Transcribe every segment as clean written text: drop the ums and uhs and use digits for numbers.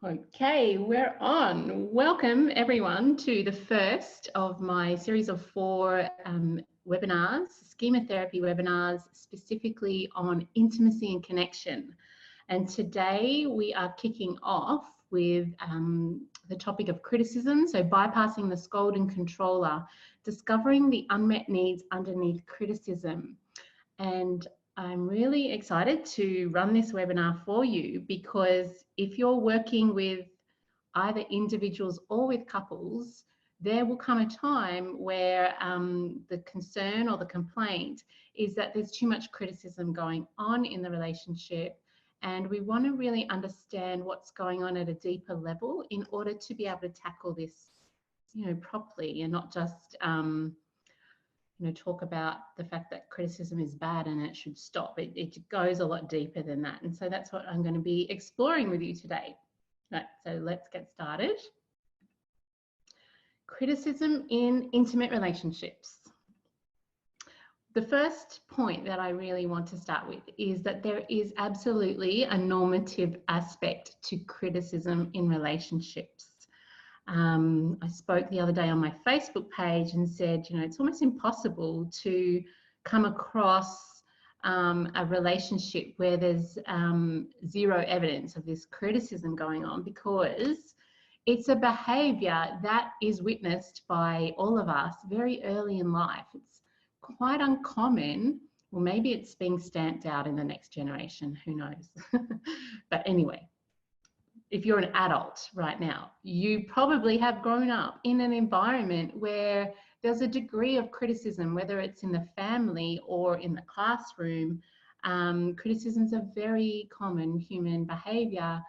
Okay, we're on. Welcome everyone to the first of my series of 4 webinars, schema therapy webinars, specifically on intimacy and connection. And today we are kicking off with the topic of criticism, so bypassing the scolding controller, discovering the unmet needs underneath criticism. And I'm really excited to run this webinar for you because if you're working with either individuals or with couples, there will come a time where the concern or the complaint is that there's too much criticism going on in the relationship, and we want to really understand what's going on at a deeper level in order to be able to tackle this, properly, and not just talk about the fact that criticism is bad and it should stop. It goes a lot deeper than that. And so that's what I'm going to be exploring with you today. Right, so let's get started. Criticism in intimate relationships. The first point that I really want to start with is that there is absolutely a normative aspect to criticism in relationships. I spoke the other day on my Facebook page and said, it's almost impossible to come across a relationship where there's zero evidence of this criticism going on, because it's a behaviour that is witnessed by all of us very early in life. It's quite uncommon, or maybe it's being stamped out in the next generation, who knows. But anyway, if you're an adult right now, you probably have grown up in an environment where there's a degree of criticism, whether it's in the family or in the classroom. Criticism is a very common human behaviour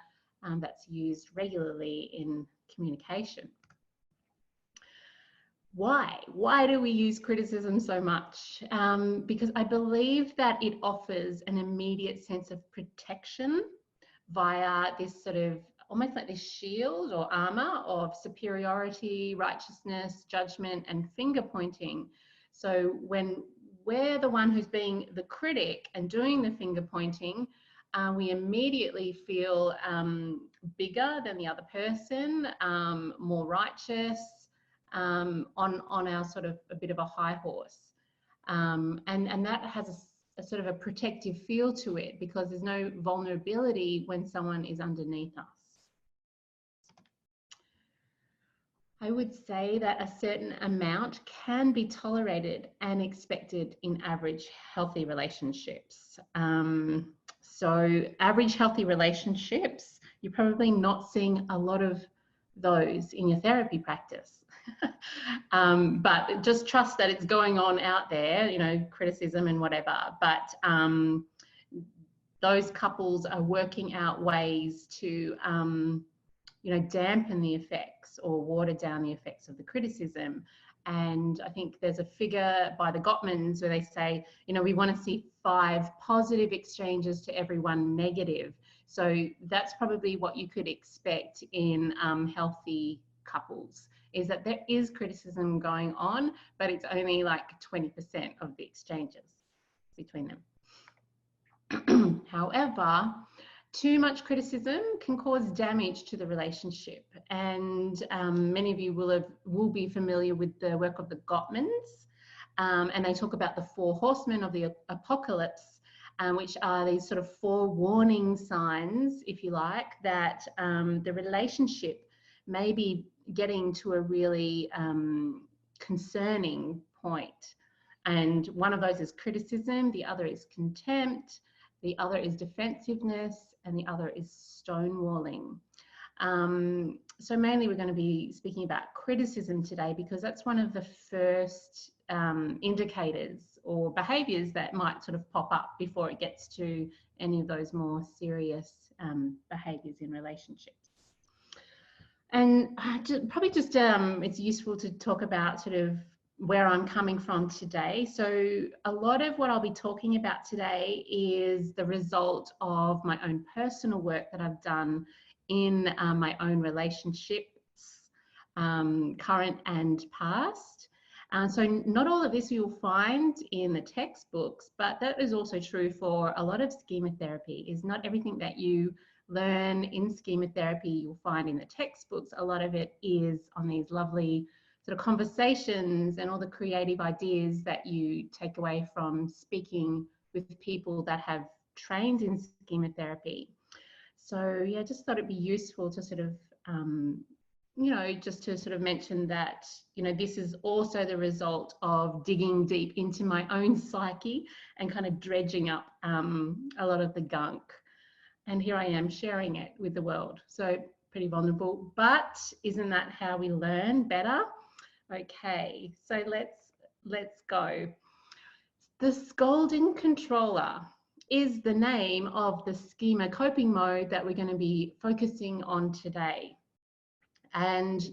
that's used regularly in communication. Why? Why do we use criticism so much? Because I believe that it offers an immediate sense of protection via this sort of almost like this shield or armor of superiority, righteousness, judgment, and finger pointing. So when we're the one who's being the critic and doing the finger pointing, we immediately feel bigger than the other person, more righteous, on our sort of a bit of a high horse. And that has a sort of a protective feel to it, because there's no vulnerability when someone is underneath us. I would say that a certain amount can be tolerated and expected in average healthy relationships. So average healthy relationships, you're probably not seeing a lot of those in your therapy practice. But just trust that it's going on out there, criticism and whatever. But those couples are working out ways to dampen the effects or water down the effects of the criticism. And I think there's a figure by the Gottmans where they say, we want to see 5 positive exchanges to every 1 negative. So that's probably what you could expect in healthy couples, is that there is criticism going on, but it's only like 20% of the exchanges between them. However, too much criticism can cause damage to the relationship, and many of you will be familiar with the work of the Gottmans, and they talk about the 4 horsemen of the apocalypse, which are these sort of 4 warning signs, if you like, that the relationship may be getting to a really concerning point. And one of those is criticism, the other is contempt, the other is defensiveness, and the other is stonewalling. So mainly we're going to be speaking about criticism today, because that's one of the first indicators or behaviours that might sort of pop up before it gets to any of those more serious behaviours in relationships. And it's useful to talk about sort of where I'm coming from today. So a lot of what I'll be talking about today is the result of my own personal work that I've done in my own relationships, current and past. So not all of this you'll find in the textbooks, but that is also true for a lot of schema therapy. Is not everything that you learn in schema therapy, you'll find in the textbooks, a lot of it is on these lovely sort of conversations and all the creative ideas that you take away from speaking with people that have trained in schema therapy. So yeah, just thought it'd be useful to sort of, you know, just to sort of mention that, you know, this is also the result of digging deep into my own psyche and kind of dredging up a lot of the gunk. And here I am sharing it with the world. So pretty vulnerable, but isn't that how we learn better? Okay, so let's go. The Scolding controller is the name of the schema coping mode that we're going to be focusing on today. And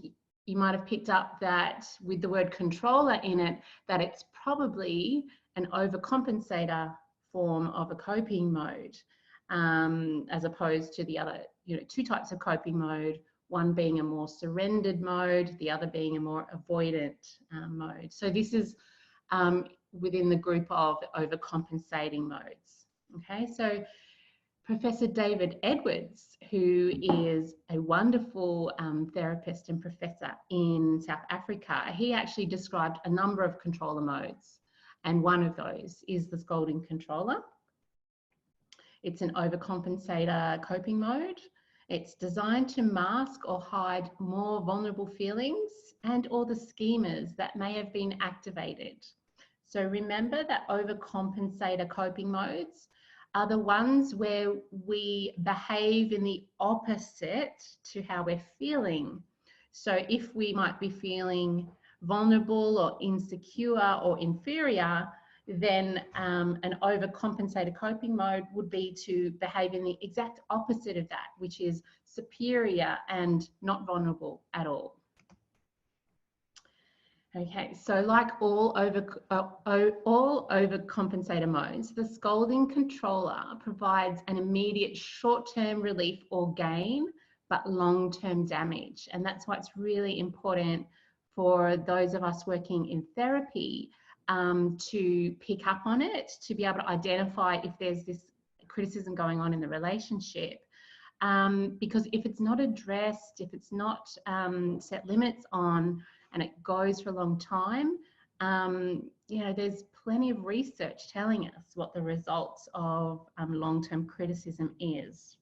you might have picked up that with the word controller in it, that it's probably an overcompensator form of a coping mode, as opposed to the other, you know, two types of coping mode, one being a more surrendered mode, the other being a more avoidant mode. So this is within the group of overcompensating modes. Okay, so Professor David Edwards, who is a wonderful therapist and professor in South Africa, he actually described a number of controller modes, and one of those is the Scolding controller. It's an overcompensator coping mode. It's designed to mask or hide more vulnerable feelings and or the schemas that may have been activated. So remember that overcompensator coping modes are the ones where we behave in the opposite to how we're feeling. So if we might be feeling vulnerable or insecure or inferior, then an overcompensator coping mode would be to behave in the exact opposite of that, which is superior and not vulnerable at all. Okay, so like all overcompensator modes, the Scolding controller provides an immediate short-term relief or gain, but long-term damage. And that's why it's really important for those of us working in therapy to pick up on it, to be able to identify if there's this criticism going on in the relationship. Because if it's not addressed, if it's not set limits on, and it goes for a long time, you know, there's plenty of research telling us what the results of long-term criticism is.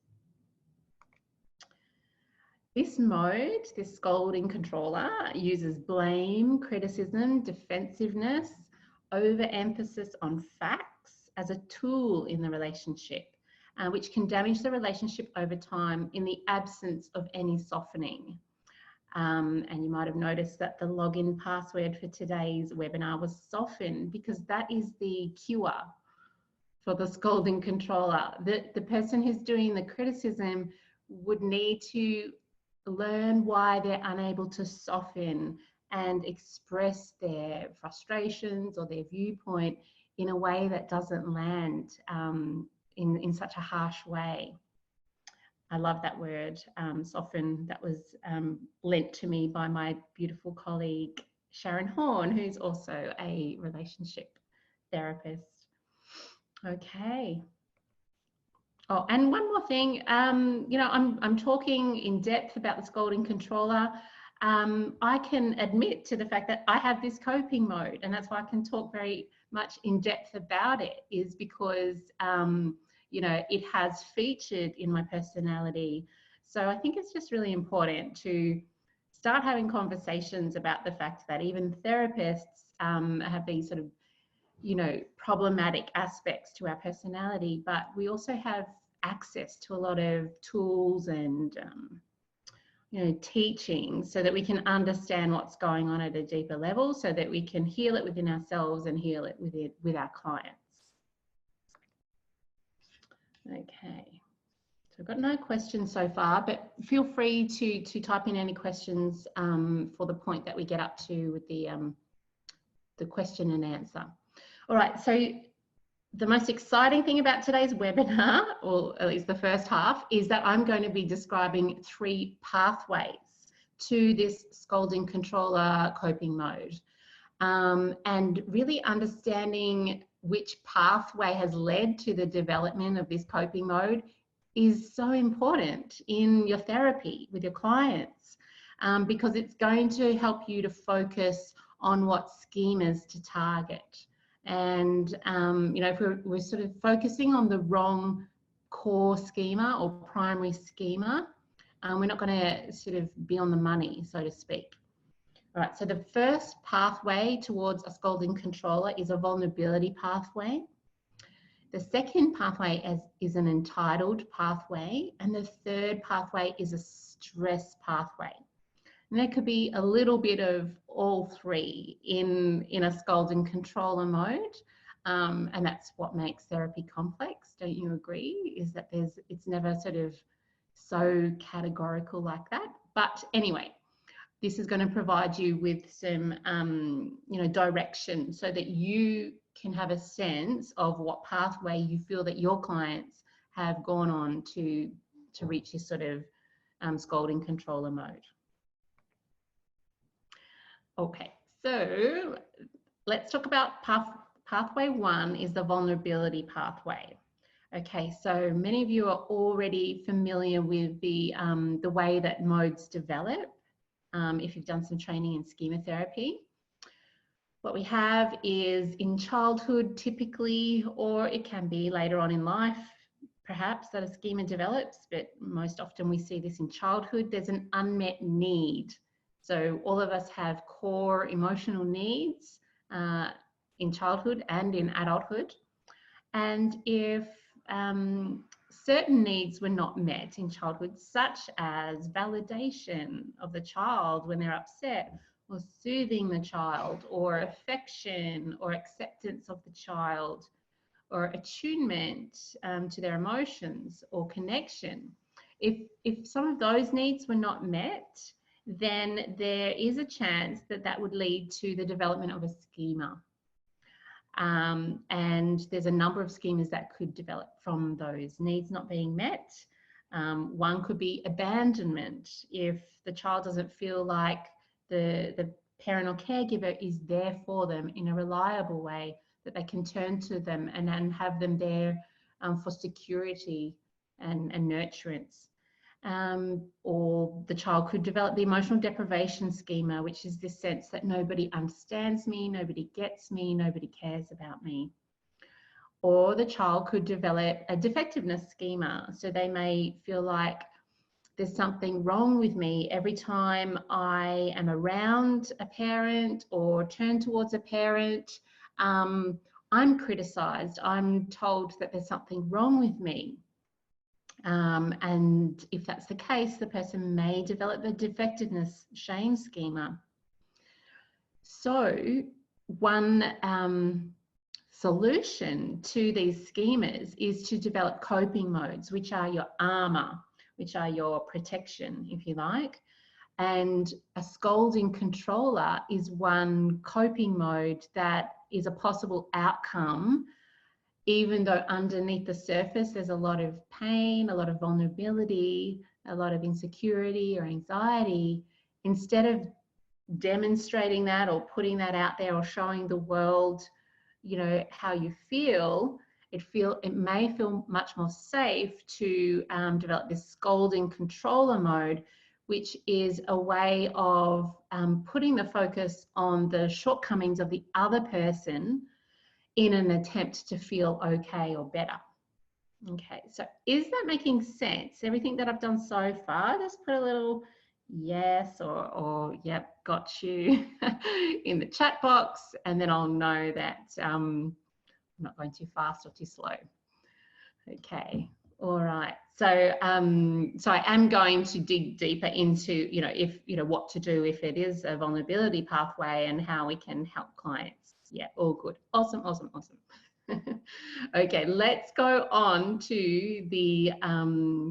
This mode, this Scolding controller, uses blame, criticism, defensiveness, overemphasis on facts as a tool in the relationship, which can damage the relationship over time in the absence of any softening. And you might have noticed that the login password for today's webinar was soften, because that is the cure for the Scolding controller. The person who's doing the criticism would need to learn why they're unable to soften and express their frustrations or their viewpoint in a way that doesn't land in such a harsh way. I love that word, soften. That was lent to me by my beautiful colleague, Sharon Horn, who's also a relationship therapist. Okay. Oh, and one more thing, you know, I'm talking in depth about the Scolding controller. I can admit to the fact that I have this coping mode, and that's why I can talk very much in depth about it, is because you know, it has featured in my personality. So I think it's just really important to start having conversations about the fact that even therapists have these sort of, you know, problematic aspects to our personality, but we also have access to a lot of tools and, you know, teaching so that we can understand what's going on at a deeper level, so that we can heal it within ourselves and heal it with our clients. Okay, so I've got no questions so far, but feel free to type in any questions for the point that we get up to with the question and answer. All right, so the most exciting thing about today's webinar, or at least the first half, is that I'm going to be describing 3 pathways to this Scolding controller coping mode, and really understanding which pathway has led to the development of this coping mode is so important in your therapy with your clients, because it's going to help you to focus on what schemas to target. And, you know, if we're sort of focusing on the wrong core schema or primary schema, we're not going to sort of be on the money, so to speak. All right, so the first pathway towards a scolding controller is a vulnerability pathway. The second pathway is an entitled pathway, and the third pathway is a stress pathway. And there could be a little bit of all three in a scolding controller mode, and that's what makes therapy complex. Don't you agree? Is that it's never sort of so categorical like that. But anyway, this is going to provide you with some, you know, direction so that you can have a sense of what pathway you feel that your clients have gone on to reach this sort of scolding controller mode. Okay, so let's talk about pathway one is the vulnerability pathway. Okay, so many of you are already familiar with the way that modes develop. If you've done some training in schema therapy. What we have is in childhood typically, or it can be later on in life, perhaps, that a schema develops, but most often we see this in childhood. There's an unmet need. So all of us have core emotional needs in childhood and in adulthood. And if certain needs were not met in childhood, such as validation of the child when they're upset, or soothing the child, or affection or acceptance of the child, or attunement to their emotions, or connection. If some of those needs were not met, then there is a chance that that would lead to the development of a schema. And there's a number of schemas that could develop from those needs not being met. One could be abandonment. If the child doesn't feel like the parent or caregiver is there for them in a reliable way, that they can turn to them and have them there for security and nurturance. Or the child could develop the emotional deprivation schema, which is this sense that nobody understands me, nobody gets me, nobody cares about me. Or the child could develop a defectiveness schema. So they may feel like there's something wrong with me every time I am around a parent or turn towards a parent. I'm criticised. I'm told that there's something wrong with me. And if that's the case, the person may develop a defectiveness shame schema. So one solution to these schemas is to develop coping modes, which are your armor, which are your protection, if you like. And a scolding controller is one coping mode that is a possible outcome, even though underneath the surface there's a lot of pain, a lot of vulnerability, a lot of insecurity or anxiety. Instead of demonstrating that or putting that out there or showing the world, you know, how you feel, it may feel much more safe to develop this scolding controller mode, which is a way of putting the focus on the shortcomings of the other person in an attempt to feel okay or better. Okay, so is that making sense? Everything that I've done so far, just put a little yes or yep, got you in the chat box, and then I'll know that I'm not going too fast or too slow. Okay, all right. So so I am going to dig deeper into, what to do if it is a vulnerability pathway and how we can help clients. Yeah, all good. Awesome, awesome, awesome. Okay, let's go on to the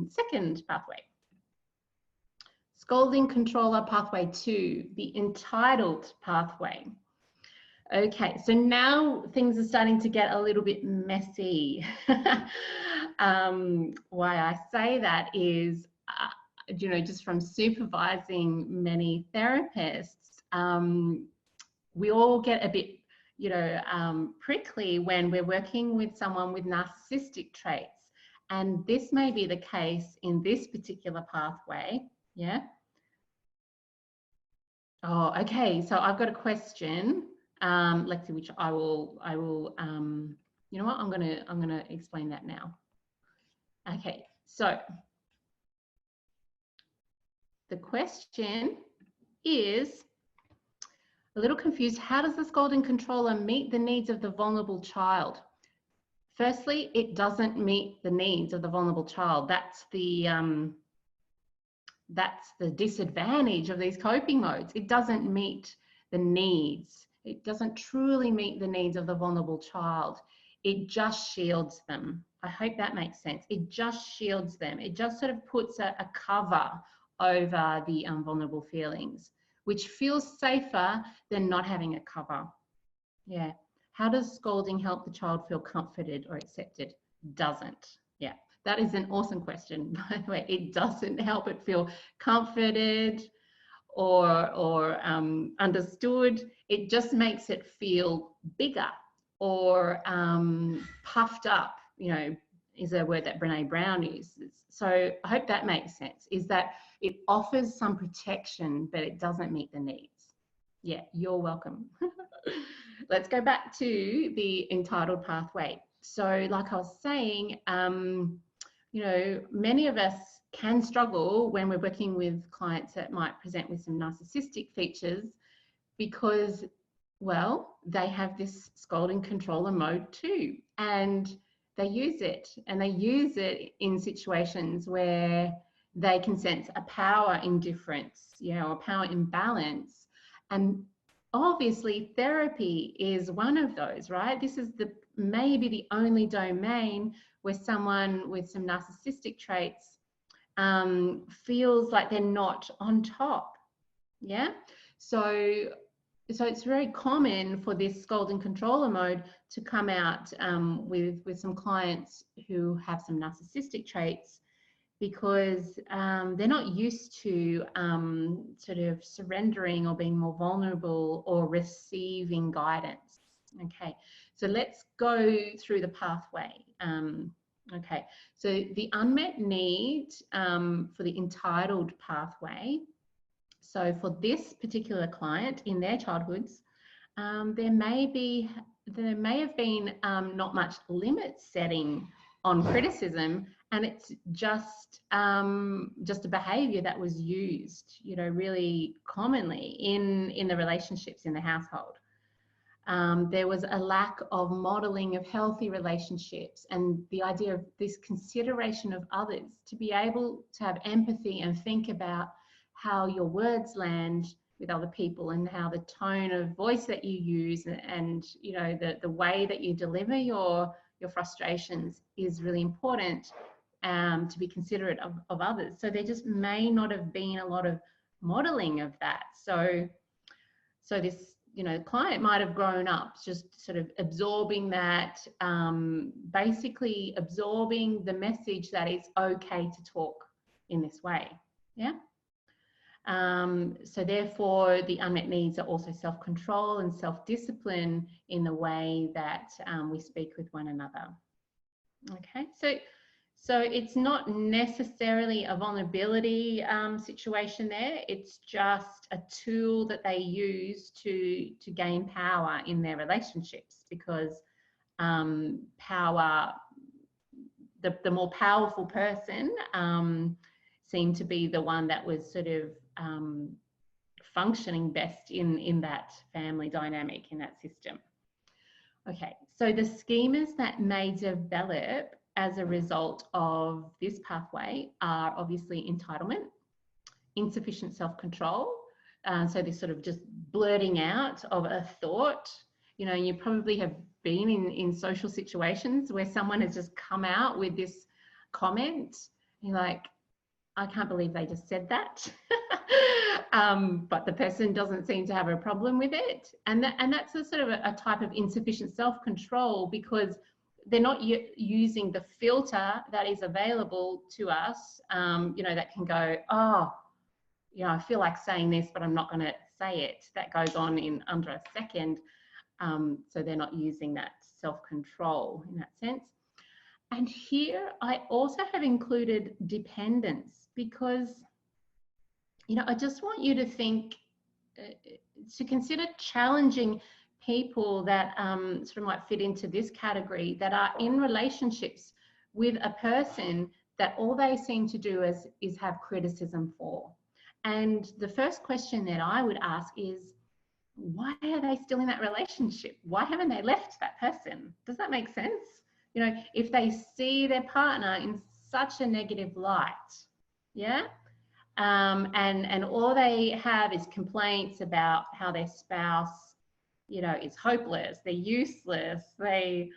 second pathway. Scolding controller pathway 2, the entitled pathway. Okay, so now things are starting to get a little bit messy. Why I say that is, just from supervising many therapists, we all get a bit, prickly when we're working with someone with narcissistic traits And this may be the case in this particular pathway. Yeah. Oh, okay. So I've got a question, Lexi, which I will, you know what? I'm gonna explain that now. Okay. So the question is a little confused. How does the scolding controller meet the needs of the vulnerable child? Firstly, it doesn't meet the needs of the vulnerable child. That's the disadvantage of these coping modes. It doesn't meet the needs. It doesn't truly meet the needs of the vulnerable child. It just shields them. I hope that makes sense. It just shields them. It just sort of puts a cover over the vulnerable feelings, which feels safer than not having a cover. Yeah. How does scolding help the child feel comforted or accepted? Doesn't. Yeah. That is an awesome question, by the way. It doesn't help it feel comforted or understood. It just makes it feel bigger or puffed up, you know, is a word that Brene Brown uses. So I hope that makes sense, is that it offers some protection, but it doesn't meet the needs. Yeah, you're welcome. Let's go back to the entitled pathway. So like I was saying, you know, many of us can struggle when we're working with clients that might present with some narcissistic features because, well, they have this scolding controller mode too, and they use it, and they use it in situations where they can sense a power indifference, you know, a power imbalance. And obviously therapy is one of those, right? This is maybe the only domain where someone with some narcissistic traits feels like they're not on top. Yeah. So it's very common for this scolding controller mode to come out with some clients who have some narcissistic traits, because they're not used to sort of surrendering or being more vulnerable or receiving guidance. Okay, so let's go through the pathway. Okay, so the unmet need for the entitled pathway. So for this particular client in their childhoods, there may have been not much limit setting on criticism, and it's just a behaviour that was used, you know, really commonly in the relationships in the household. There was a lack of modelling of healthy relationships, and the idea of this consideration of others, to be able to have empathy and think about how your words land with other people and how the tone of voice that you use and you know the way that you deliver your frustrations is really important, to be considerate of others. So there just may not have been a lot of modeling of that. So this, you know, client might have grown up just sort of absorbing that, basically absorbing the message that it's okay to talk in this way. Yeah. So therefore the unmet needs are also self-control and self-discipline in the way that we speak with one another. Okay, so it's not necessarily a vulnerability situation there. It's just a tool that they use to gain power in their relationships, because power, the more powerful person seemed to be the one that was sort of functioning best in that family dynamic, in that system. Okay, so the schemas that may develop as a result of this pathway are obviously entitlement, insufficient self-control, so this sort of just blurting out of a thought. You know, you probably have been in social situations where someone has just come out with this comment, and you're like, I can't believe they just said that. But the person doesn't seem to have a problem with it. And that's a sort of a type of insufficient self-control, because they're not using the filter that is available to us, you know, that can go, oh, you know, I feel like saying this, but I'm not going to say it. That goes on in under a second. So they're not using that self-control in that sense. And here I also have included dependence because, you know, I just want you to think, to consider challenging people that sort of might fit into this category, that are in relationships with a person that all they seem to do is have criticism for. And the first question that I would ask is, why are they still in that relationship? Why haven't they left that person? Does that make sense? You know, if they see their partner in such a negative light, yeah, and all they have is complaints about how their spouse, you know, is hopeless, they're useless, they're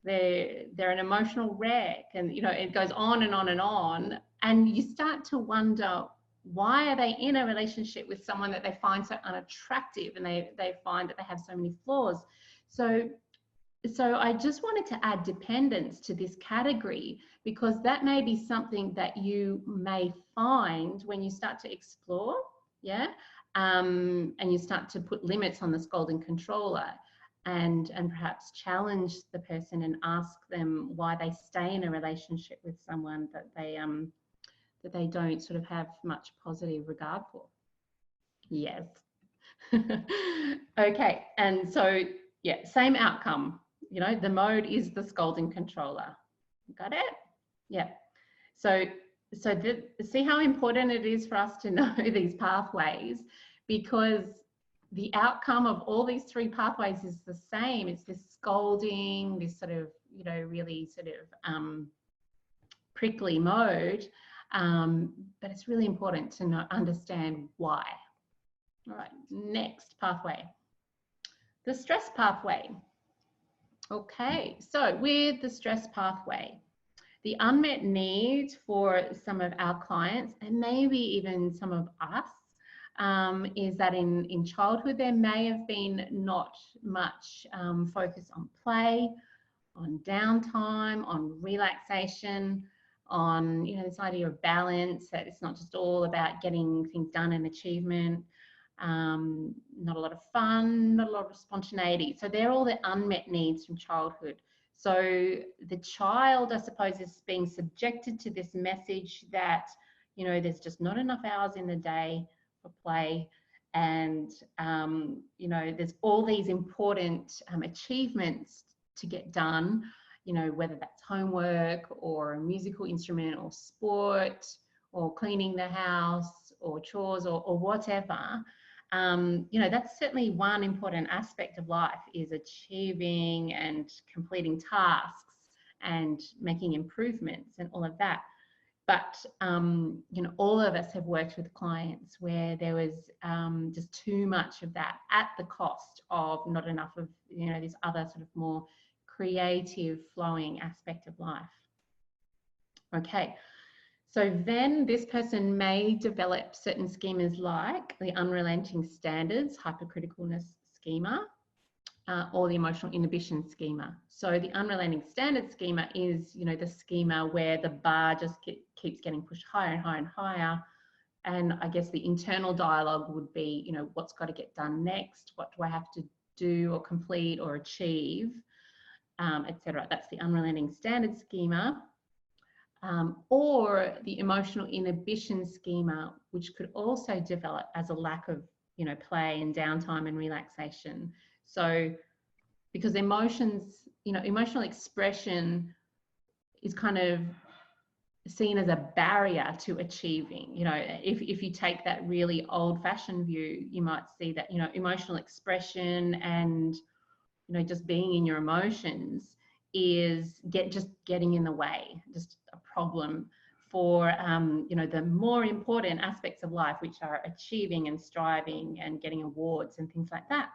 an emotional wreck, and you know, it goes on and on and on, and you start to wonder, why are they in a relationship with someone that they find so unattractive, and they find that they have so many flaws? So I just wanted to add dependence to this category, because that may be something that you may find when you start to explore, yeah, and you start to put limits on the scolding controller, and perhaps challenge the person and ask them why they stay in a relationship with someone that they don't sort of have much positive regard for. Yes. Okay, and so yeah, same outcome. You know, the mode is the scolding controller. Got it? Yeah. So see how important it is for us to know these pathways, because the outcome of all these three pathways is the same. It's this scolding, this sort of, you know, really sort of prickly mode, but it's really important to understand why. All right, next pathway, the stress pathway. Okay, so with the stress pathway, the unmet need for some of our clients, and maybe even some of us, is that in childhood there may have been not much focus on play, on downtime, on relaxation, on, you know, this idea of balance, that it's not just all about getting things done and achievement. Not a lot of fun, not a lot of spontaneity. So they're all the unmet needs from childhood. So the child, I suppose, is being subjected to this message that, you know, there's just not enough hours in the day for play, and you know, there's all these important achievements to get done, you know, whether that's homework or a musical instrument or sport or cleaning the house or chores or whatever. You know, that's certainly one important aspect of life, is achieving and completing tasks and making improvements and all of that. But, you know, all of us have worked with clients where there was just too much of that at the cost of not enough of, you know, this other sort of more creative, flowing aspect of life. Okay. So then this person may develop certain schemas like the unrelenting standards, hypercriticalness schema, or the emotional inhibition schema. So the unrelenting standard schema is, you know, the schema where the bar just keeps getting pushed higher and higher and higher. And I guess the internal dialogue would be, you know, what's got to get done next? What do I have to do or complete or achieve, etc. That's the unrelenting standard schema. Or the emotional inhibition schema, which could also develop as a lack of, you know, play and downtime and relaxation. So because emotions, you know, emotional expression is kind of seen as a barrier to achieving. You know, if you take that really old-fashioned view, you might see that, you know, emotional expression and, you know, just being in your emotions is just getting in the way, just a problem for, you know, the more important aspects of life, which are achieving and striving and getting awards and things like that.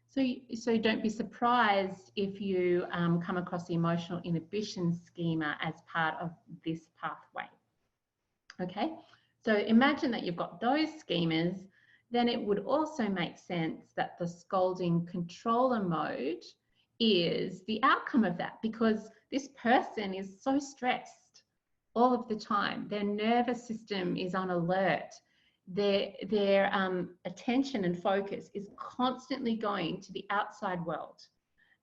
So don't be surprised if you come across the emotional inhibition schema as part of this pathway. Okay, so imagine that you've got those schemas, then it would also make sense that the scolding controller mode is the outcome of that, because this person is so stressed all of the time. Their nervous system is on alert. Their attention and focus is constantly going to the outside world.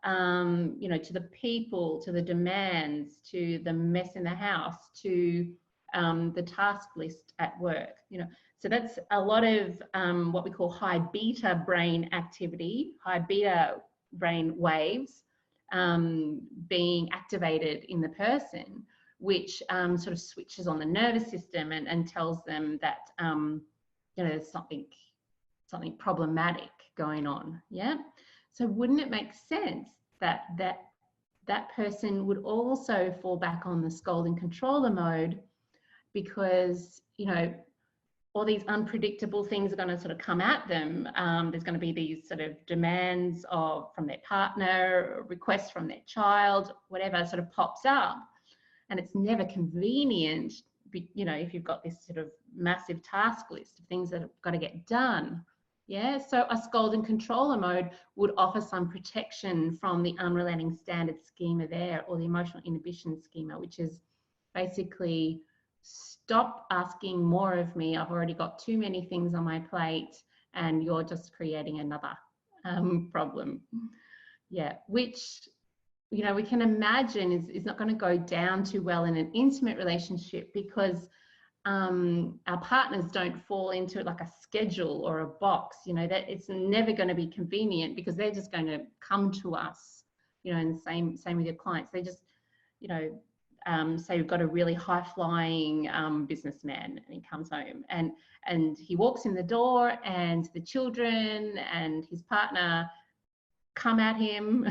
you know, to the people, to the demands, to the mess in the house, to the task list at work, you know. So that's a lot of what we call high beta brain activity, high beta brain waves being activated in the person, which sort of switches on the nervous system and tells them that, you know, there's something problematic going on. Yeah. So wouldn't it make sense that that person would also fall back on the scolding controller mode, because, you know, all these unpredictable things are going to sort of come at them. There's going to be these sort of demands from their partner, requests from their child, whatever sort of pops up, and it's never convenient, you know, if you've got this sort of massive task list of things that have got to get done. Yeah, so a scolding controller mode would offer some protection from the unrelenting standard schema there, or the emotional inhibition schema, which is basically, stop asking more of me. I've already got too many things on my plate and you're just creating another problem. Yeah, which, you know, we can imagine is not going to go down too well in an intimate relationship, because our partners don't fall into like a schedule or a box, you know, that it's never going to be convenient, because they're just going to come to us, you know. And same with your clients. They just, you know, say you've got a really high-flying businessman, and he comes home and he walks in the door, and the children and his partner come at him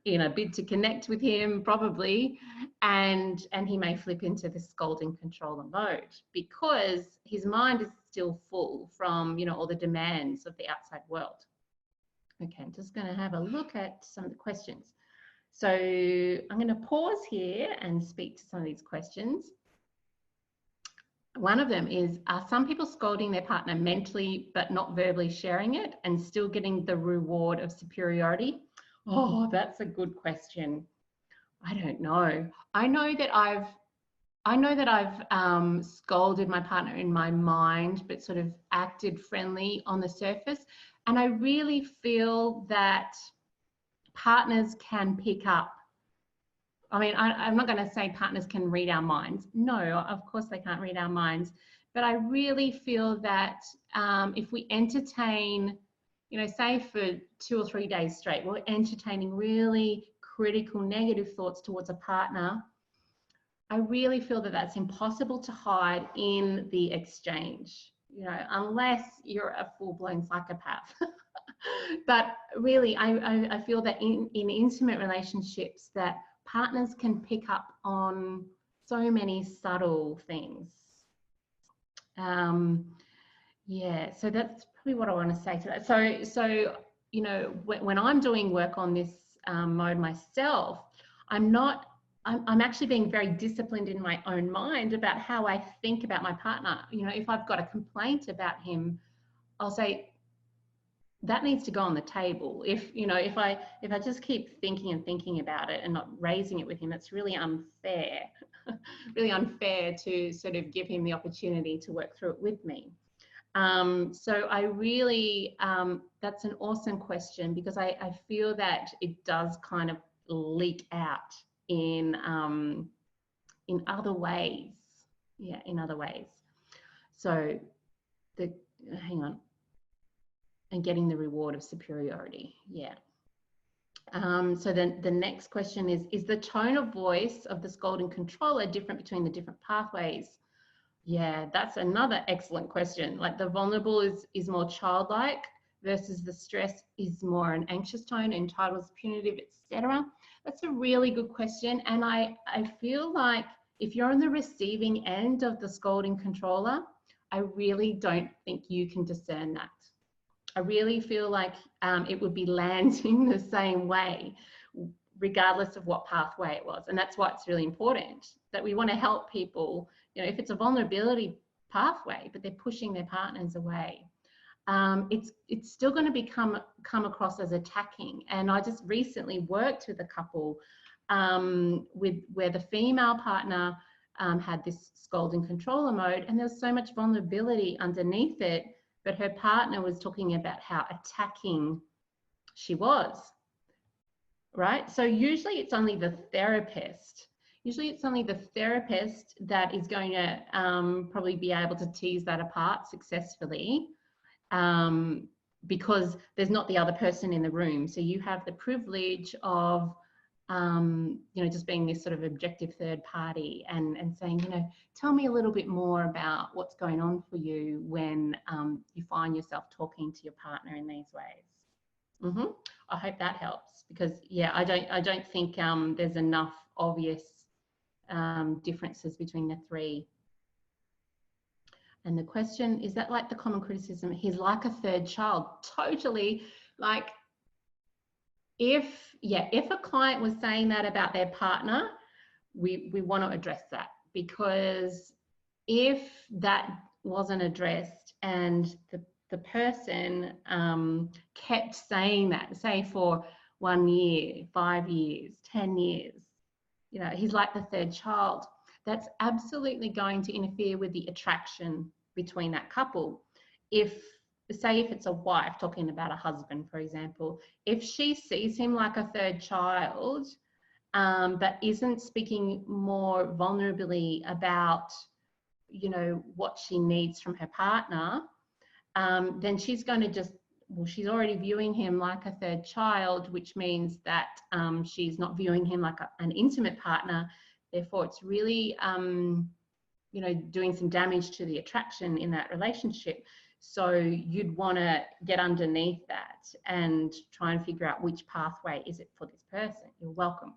in a bid to connect with him, probably, and he may flip into the scolding controller mode, because his mind is still full from, you know, all the demands of the outside world. Okay, I'm just going to have a look at some of the questions. So I'm going to pause here and speak to some of these questions. One of them is, are some people scolding their partner mentally but not verbally sharing it and still getting the reward of superiority? Oh, that's a good question. I don't know. I know that I've scolded my partner in my mind, but sort of acted friendly on the surface. And I really feel that partners can pick up. I mean, I'm not going to say partners can read our minds. No, of course they can't read our minds. But I really feel that if we entertain, you know, say for 2 or 3 days straight, we're entertaining really critical negative thoughts towards a partner, I really feel that that's impossible to hide in the exchange, you know, unless you're a full-blown psychopath. But really, I feel that in intimate relationships, that partners can pick up on so many subtle things. Yeah, so that's probably what I want to say to that. So you know, when I'm doing work on this mode myself, I'm actually being very disciplined in my own mind about how I think about my partner. You know, if I've got a complaint about him, I'll say, that needs to go on the table. If, you know, if I just keep thinking and thinking about it and not raising it with him, it's really unfair, really unfair to sort of give him the opportunity to work through it with me. So I really, that's an awesome question, because I feel that it does kind of leak out in other ways. Yeah, in other ways. So hang on. And getting the reward of superiority. Yeah. So then the next question is the tone of voice of the scolding controller different between the different pathways? Yeah, that's another excellent question. Like, the vulnerable is more childlike versus the stress is more an anxious tone, entitled, punitive, etc. That's a really good question. And I feel like if you're on the receiving end of the scolding controller, I really don't think you can discern that. I really feel like it would be landing the same way, regardless of what pathway it was. And that's why it's really important that we want to help people. You know, if it's a vulnerability pathway, but they're pushing their partners away, it's still going to come across as attacking. And I just recently worked with a couple where the female partner had this scolding controller mode, and there was so much vulnerability underneath it. But her partner was talking about how attacking she was. right? So usually it's only the therapist. Usually it's only the therapist that is going to probably be able to tease that apart successfully, because there's not the other person in the room. So you have the privilege of, you know, just being this sort of objective third party and saying, you know, tell me a little bit more about what's going on for you when you find yourself talking to your partner in these ways. I hope that helps, because yeah, I don't think there's enough obvious differences between the three. And the question, is that like the common criticism? He's like a third child. Totally. Like, if a client was saying that about their partner, we want to address that, because if that wasn't addressed and the person kept saying that, say for 1 year, 5 years, 10 years, you know, he's like the third child, that's absolutely going to interfere with the attraction between that couple. Say if it's a wife talking about a husband, for example, if she sees him like a third child, but isn't speaking more vulnerably about, you know, what she needs from her partner, then she's going to just, well, she's already viewing him like a third child, which means that she's not viewing him like an intimate partner. Therefore, it's really, you know, doing some damage to the attraction in that relationship. So you'd want to get underneath that and try and figure out which pathway is it for this person. You're welcome.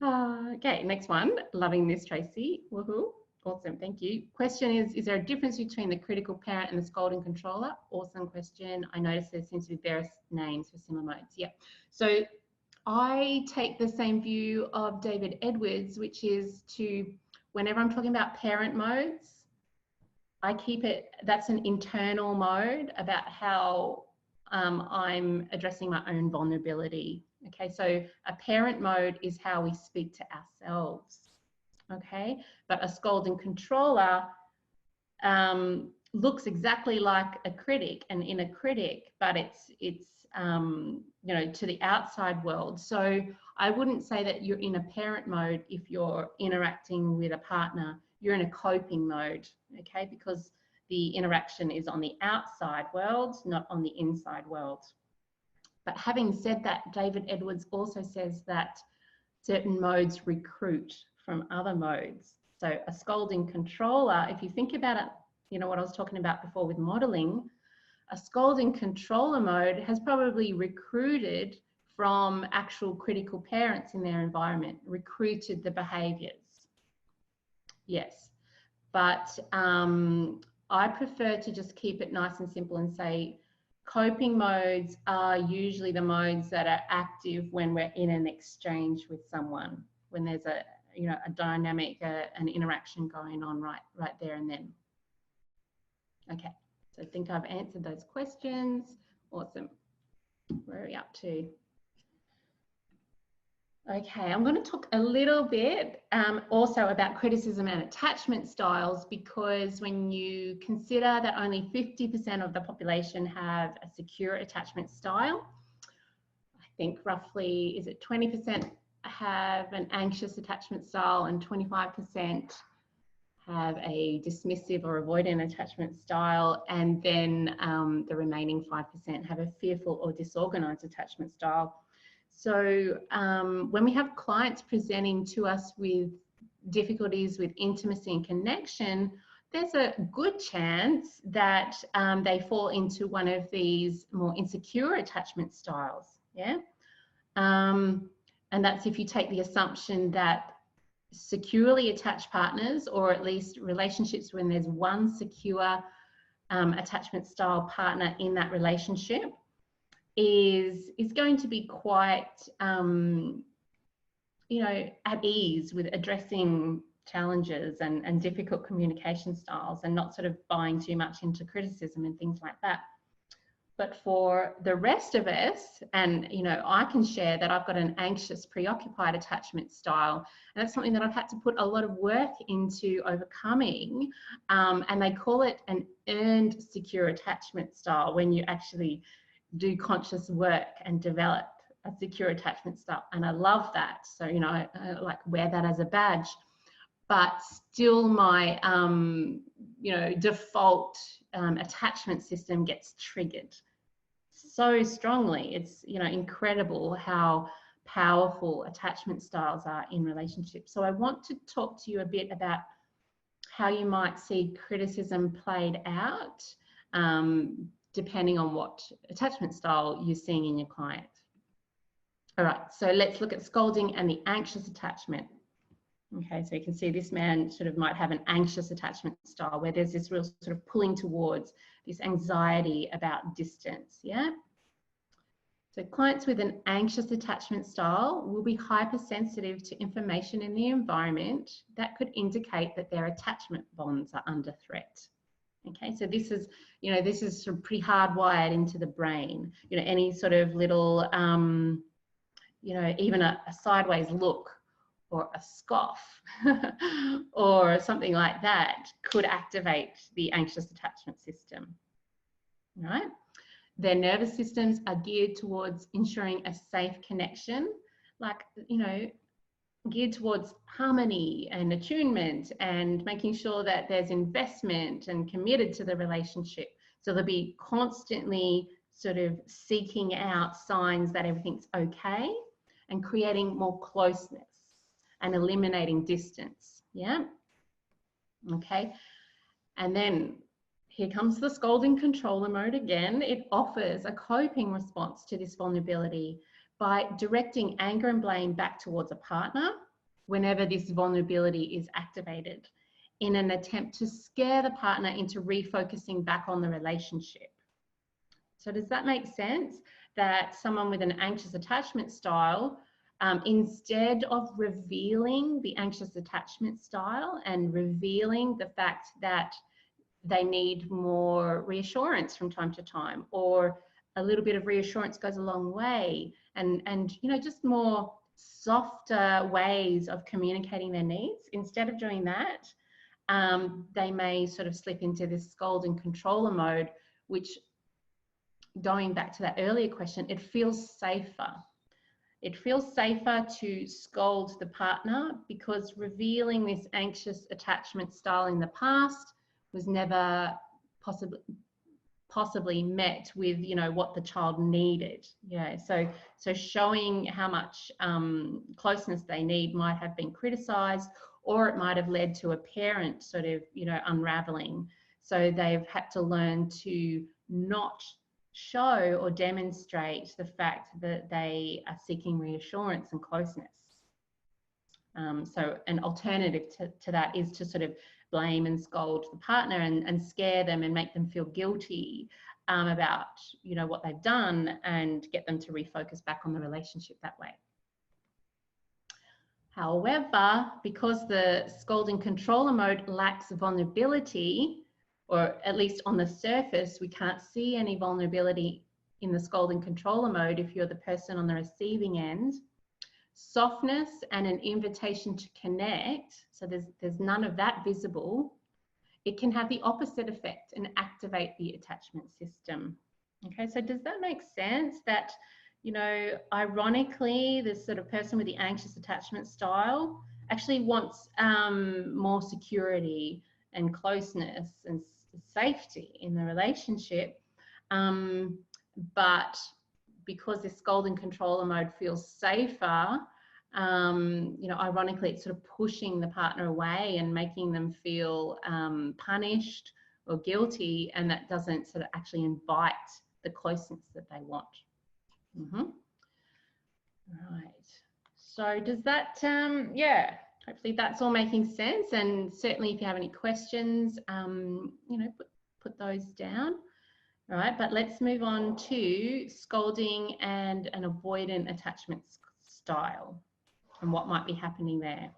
Okay, next one. Loving this, Tracey. Woohoo. Awesome, thank you. Question is there a difference between the critical parent and the scolding controller? Awesome question. I noticed there seems to be various names for similar modes. Yeah. So I take the same view of David Edwards, which is to, whenever I'm talking about parent modes, I keep it, that's an internal mode about how I'm addressing my own vulnerability. Okay, so a parent mode is how we speak to ourselves. Okay, but a scolding controller looks exactly like a critic, an inner critic, but it's you know, to the outside world. So I wouldn't say that you're in a parent mode if you're interacting with a partner. You're in a coping mode, okay, because the interaction is on the outside world, not on the inside world. But having said that, David Edwards also says that certain modes recruit from other modes. So a scolding controller, if you think about it, you know what I was talking about before with modeling, a scolding controller mode has probably recruited from actual critical parents in their environment, recruited the behaviours. Yes, but I prefer to just keep it nice and simple and say coping modes are usually the modes that are active when we're in an exchange with someone, when there's a, you know, a dynamic, an interaction going on right there and then. Okay, so I think I've answered those questions. Awesome. Where are we up to? Okay, I'm going to talk a little bit also about criticism and attachment styles, because when you consider that only 50% of the population have a secure attachment style, I think roughly, is it 20% have an anxious attachment style and 25% have a dismissive or avoidant attachment style, and then the remaining 5% have a fearful or disorganized attachment style. So when we have clients presenting to us with difficulties with intimacy and connection, there's a good chance that they fall into one of these more insecure attachment styles. Yeah. And that's if you take the assumption that securely attached partners, or at least relationships when there's one secure attachment style partner in that relationship, is going to be quite, you know, at ease with addressing challenges and difficult communication styles, and not sort of buying too much into criticism and things like that. But for the rest of us, and, you know, I can share that I've got an anxious, preoccupied attachment style, and that's something that I've had to put a lot of work into overcoming, and they call it an earned secure attachment style when you actually do conscious work and develop a secure attachment style, and I love that. So, you know, I like wear that as a badge, but still my, you know, default attachment system gets triggered so strongly. It's, you know, incredible how powerful attachment styles are in relationships. So I want to talk to you a bit about how you might see criticism played out depending on what attachment style you're seeing in your client. All right, so let's look at scolding and the anxious attachment. Okay, so you can see this man sort of might have an anxious attachment style where there's this real sort of pulling towards, this anxiety about distance, yeah? So clients with an anxious attachment style will be hypersensitive to information in the environment that could indicate that their attachment bonds are under threat. Okay, so this is, you know, this is sort of pretty hardwired into the brain. You know, any sort of little, you know, even a sideways look or a scoff or something like that could activate the anxious attachment system, right? Their nervous systems are geared towards ensuring a safe connection, like, you know, geared towards harmony and attunement and making sure that there's investment and committed to the relationship. So they'll be constantly sort of seeking out signs that everything's okay and creating more closeness and eliminating distance, yeah? Okay, and then here comes the scolding controller mode again. It offers a coping response to this vulnerability by directing anger and blame back towards a partner whenever this vulnerability is activated in an attempt to scare the partner into refocusing back on the relationship. So does that make sense? That someone with an anxious attachment style, instead of revealing the anxious attachment style and revealing the fact that they need more reassurance from time to time, or a little bit of reassurance goes a long way, and you know, just more softer ways of communicating their needs. Instead of doing that, they may sort of slip into this scolding controller mode, which, going back to that earlier question, it feels safer. It feels safer to scold the partner because revealing this anxious attachment style in the past was never possibly met with, you know, what the child needed. Yeah, so showing how much closeness they need might have been criticized, or it might have led to a parent sort of, you know, unraveling. So they've had to learn to not show or demonstrate the fact that they are seeking reassurance and closeness. So an alternative to that is to sort of blame and scold the partner and scare them and make them feel guilty about, you know, what they've done, and get them to refocus back on the relationship that way. However, because the scolding controller mode lacks vulnerability, or at least on the surface, we can't see any vulnerability in the scolding controller mode if you're the person on the receiving end, softness and an invitation to connect, so there's none of that visible, it can have the opposite effect and activate the attachment system. Okay, so does that make sense? That, you know, ironically, this sort of person with the anxious attachment style actually wants more security and closeness and safety in the relationship, but because this scolding controller mode feels safer, you know, ironically, it's sort of pushing the partner away and making them feel punished or guilty, and that doesn't sort of actually invite the closeness that they want. Right. So does that, yeah, hopefully that's all making sense. And certainly if you have any questions, you know, put those down. All right, but let's move on to scolding and an avoidant attachment style and what might be happening there.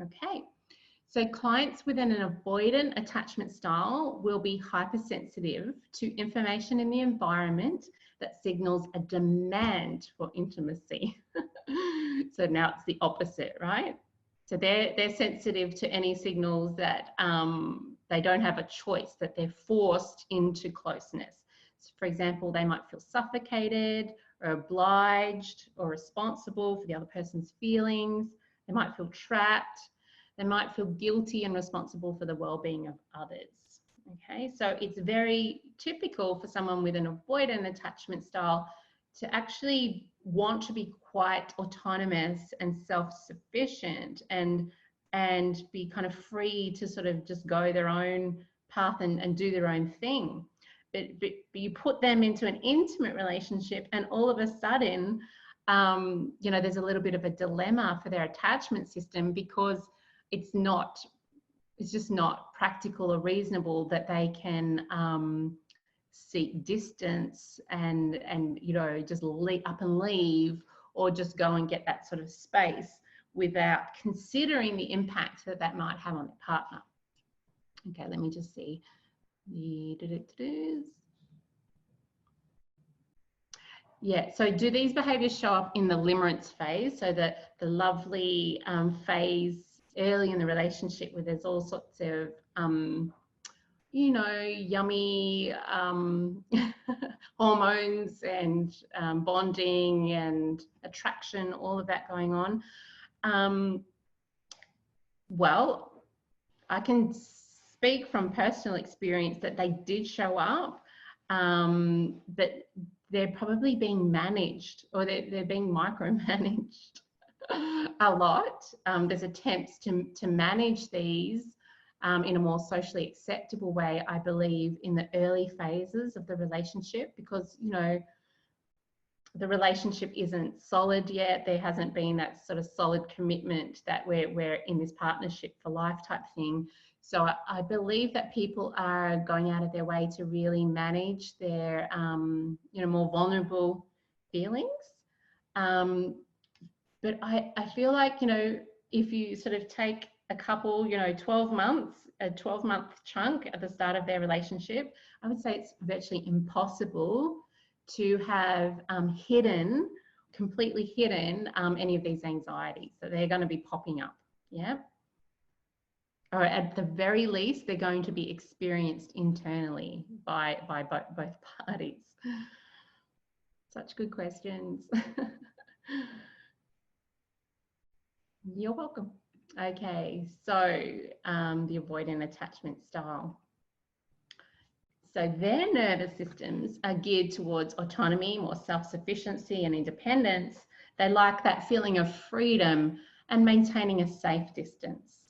Okay, so clients within an avoidant attachment style will be hypersensitive to information in the environment that signals a demand for intimacy. So now it's the opposite, right? So they're sensitive to any signals that they don't have a choice, that they're forced into closeness. For example, they might feel suffocated or obliged or responsible for the other person's feelings. They might feel trapped. They might feel guilty and responsible for the well-being of others. Okay, so it's very typical for someone with an avoidant attachment style to actually want to be quite autonomous and self-sufficient and be kind of free to sort of just go their own path and do their own thing. But you put them into an intimate relationship and all of a sudden, you know, there's a little bit of a dilemma for their attachment system, because it's just not practical or reasonable that they can seek distance and you know, just up and leave, or just go and get that sort of space without considering the impact that that might have on their partner. Okay, let me just see the yeah, so do these behaviours show up in the limerence phase, so that the lovely phase early in the relationship where there's all sorts of you know, yummy hormones and bonding and attraction, all of that going on? Well, I can speak from personal experience that they did show up, but they're probably being managed, or they're being micromanaged a lot. There's attempts to manage these in a more socially acceptable way, I believe, in the early phases of the relationship, because, you know, the relationship isn't solid yet. There hasn't been that sort of solid commitment that we're in this partnership for life type thing. So I believe that people are going out of their way to really manage their, you know, more vulnerable feelings. But I feel like, you know, if you sort of take a couple, you know, 12 months, a 12-month chunk at the start of their relationship, I would say it's virtually impossible to have completely hidden any of these anxieties. So they're going to be popping up, yeah? Or at the very least, they're going to be experienced internally by both parties. Such good questions. You're welcome. Okay, so the avoidant attachment style. So their nervous systems are geared towards autonomy, more self-sufficiency and independence. They like that feeling of freedom and maintaining a safe distance.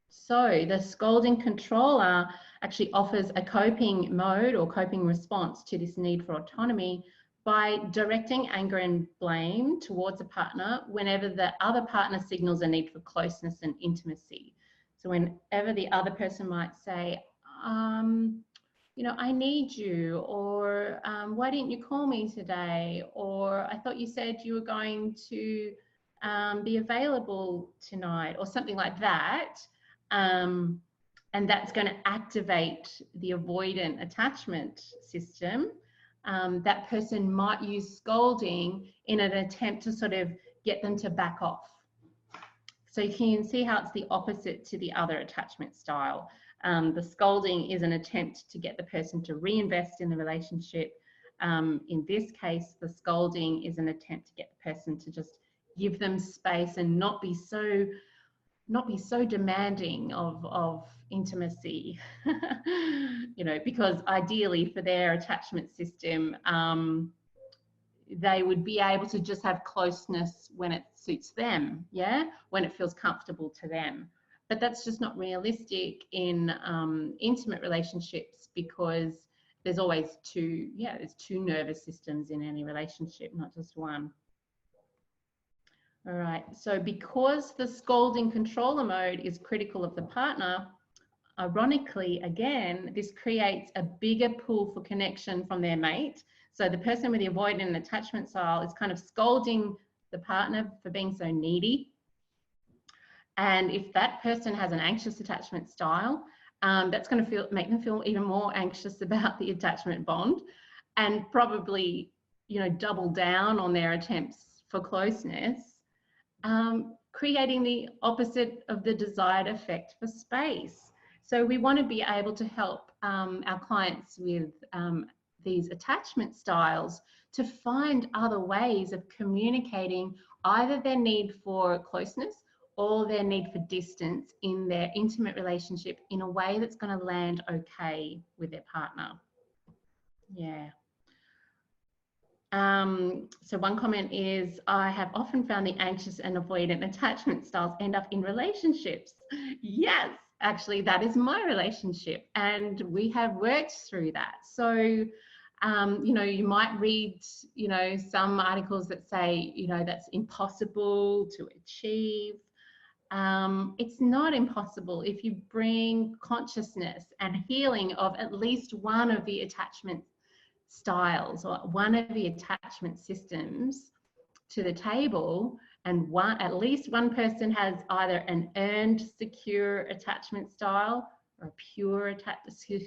So the scolding controller actually offers a coping mode or coping response to this need for autonomy by directing anger and blame towards a partner whenever the other partner signals a need for closeness and intimacy. So whenever the other person might say, you know, I need you, or why didn't you call me today? Or I thought you said you were going to be available tonight, or something like that. And that's going to activate the avoidant attachment system. That person might use scolding in an attempt to sort of get them to back off. So you can see how it's the opposite to the other attachment style. The scolding is an attempt to get the person to reinvest in the relationship. In this case, the scolding is an attempt to get the person to just give them space and not be so demanding of intimacy, you know, because ideally for their attachment system, they would be able to just have closeness when it suits them, yeah, when it feels comfortable to them. But that's just not realistic in intimate relationships, because there's always there's two nervous systems in any relationship, not just one. All right, so because the scolding controller mode is critical of the partner, ironically, again, this creates a bigger pull for connection from their mate. So the person with the avoidant attachment style is kind of scolding the partner for being so needy. And if that person has an anxious attachment style, that's going to make them feel even more anxious about the attachment bond, and probably, you know, double down on their attempts for closeness, creating the opposite of the desired effect for space. So we want to be able to help our clients with these attachment styles to find other ways of communicating either their need for closeness or their need for distance in their intimate relationship in a way that's going to land okay with their partner. Yeah. So one comment is, I have often found the anxious and avoidant attachment styles end up in relationships. Yes, actually, that is my relationship, and we have worked through that. So, you know, you might read, you know, some articles that say, you know, that's impossible to achieve. It's not impossible if you bring consciousness and healing of at least one of the attachment styles or one of the attachment systems to the table, and at least one person has either an earned secure attachment style or a pure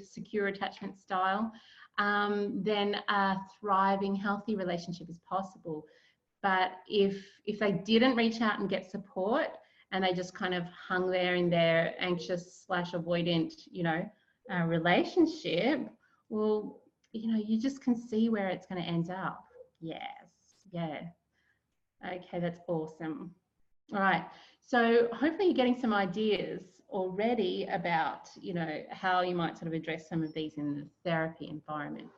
secure attachment style, then a thriving, healthy relationship is possible. But if they didn't reach out and get support, and they just kind of hung there in their anxious / avoidant, you know, relationship, well, you know, you just can see where it's going to end up. Yes, yeah. Okay, that's awesome. All right, so hopefully you're getting some ideas already about, you know, how you might sort of address some of these in the therapy environment.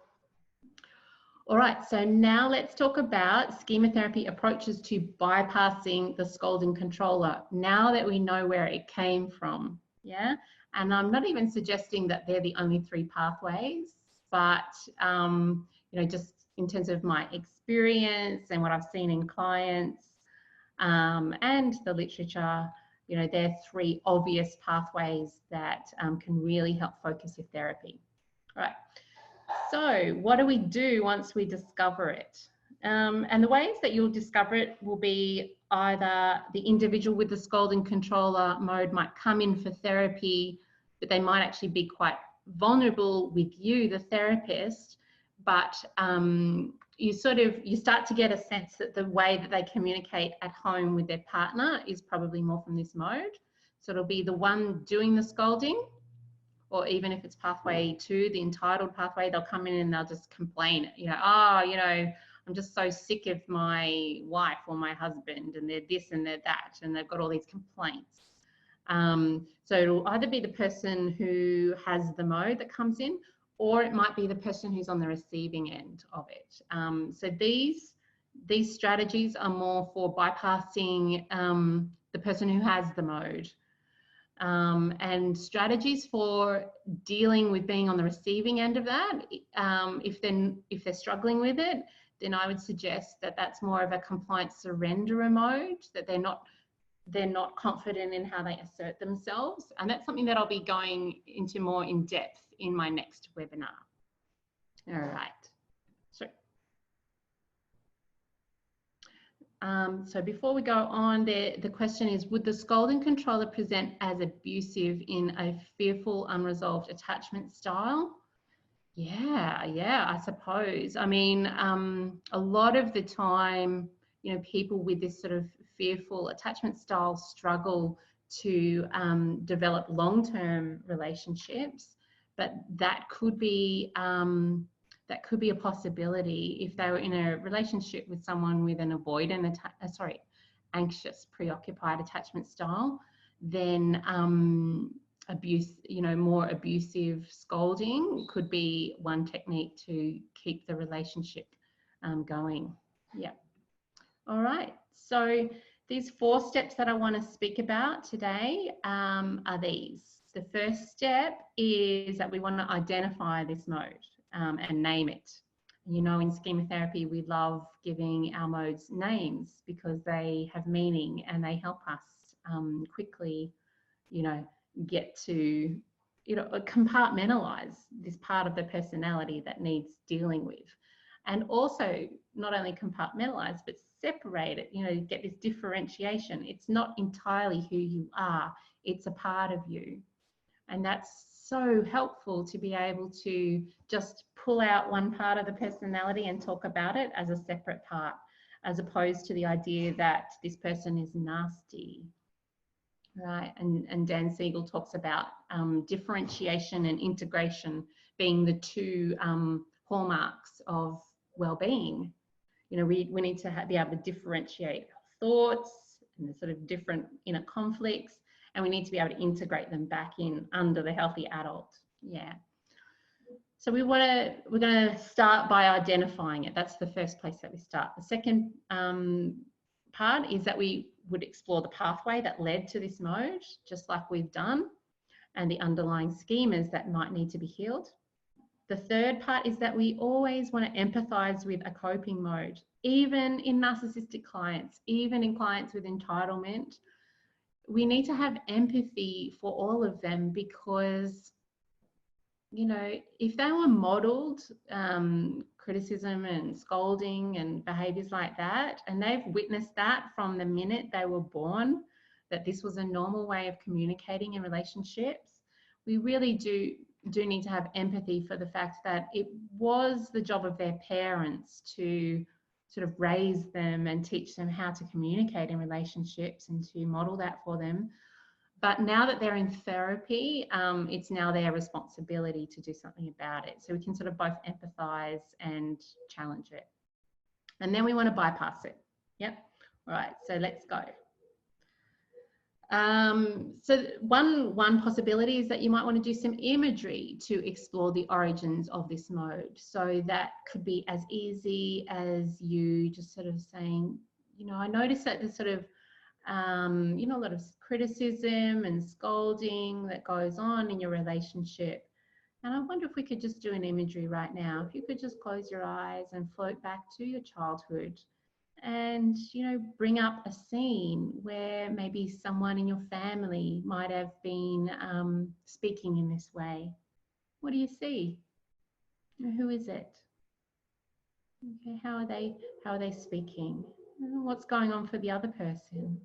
All right, so now let's talk about schema therapy approaches to bypassing the scolding controller, now that we know where it came from, yeah? And I'm not even suggesting that they're the only 3 pathways, but, you know, just in terms of my experience and what I've seen in clients and the literature, you know, they're 3 obvious pathways that can really help focus your therapy. All right. So what do we do once we discover it? And the ways that you'll discover it will be either the individual with the scolding controller mode might come in for therapy, but they might actually be quite vulnerable with you, the therapist, but you start to get a sense that the way that they communicate at home with their partner is probably more from this mode. So it'll be the one doing the scolding, or even if it's pathway 2, the entitled pathway, they'll come in and they'll just complain, you know, oh, you know, I'm just so sick of my wife or my husband, and they're this and they're that, and they've got all these complaints. So it'll either be the person who has the mode that comes in, or it might be the person who's on the receiving end of it. So these strategies are more for bypassing the person who has the mode. And strategies for dealing with being on the receiving end of that, if they're struggling with it, then I would suggest that that's more of a compliance surrenderer mode, that they're not confident in how they assert themselves. And that's something that I'll be going into more in depth in my next webinar. All right. So before we go on, the question is, would the scolding controller present as abusive in a fearful, unresolved attachment style? Yeah, I suppose. I mean, a lot of the time, you know, people with this sort of fearful attachment style struggle to develop long-term relationships, but that could be a possibility if they were in a relationship with someone with an avoidant, anxious, preoccupied attachment style. Then abuse, you know, more abusive scolding could be one technique to keep the relationship going. Yeah. All right. So these 4 steps that I want to speak about today are these. The first step is that we want to identify this mode and name it. You know, in schema therapy, we love giving our modes names because they have meaning and they help us quickly, you know, get to, you know, compartmentalize this part of the personality that needs dealing with. And also not only compartmentalize, but separate it, you know, get this differentiation. It's not entirely who you are, it's a part of you. And that's so helpful to be able to just pull out one part of the personality and talk about it as a separate part, as opposed to the idea that this person is nasty. right? And Dan Siegel talks about differentiation and integration being the two hallmarks of well-being. You know, we need to be able to differentiate thoughts and the sort of different inner conflicts, and we need to be able to integrate them back in under the healthy adult. Yeah. So we're going to start by identifying it. That's the first place that we start. The second part is that we would explore the pathway that led to this mode, just like we've done, and the underlying schemas that might need to be healed. The third part is that we always want to empathize with a coping mode, even in narcissistic clients, even in clients with entitlement. We need to have empathy for all of them because, you know, if they were modeled criticism and scolding and behaviors like that, and they've witnessed that from the minute they were born, that this was a normal way of communicating in relationships, we really do need to have empathy for the fact that it was the job of their parents to sort of raise them and teach them how to communicate in relationships and to model that for them. But now that they're in therapy, it's now their responsibility to do something about it. So we can sort of both empathize and challenge it. And then we want to bypass it. Yep. All right, so let's go. So one possibility is that you might want to do some imagery to explore the origins of this mode. So that could be as easy as you just sort of saying, you know, I noticed that there's sort of, you know, a lot of criticism and scolding that goes on in your relationship. And I wonder if we could just do an imagery right now. If you could just close your eyes and float back to your childhood and, you know, bring up a scene where maybe someone in your family might have been speaking in this way. What do you see? Who is it? Okay, how are they speaking? What's going on for the other person?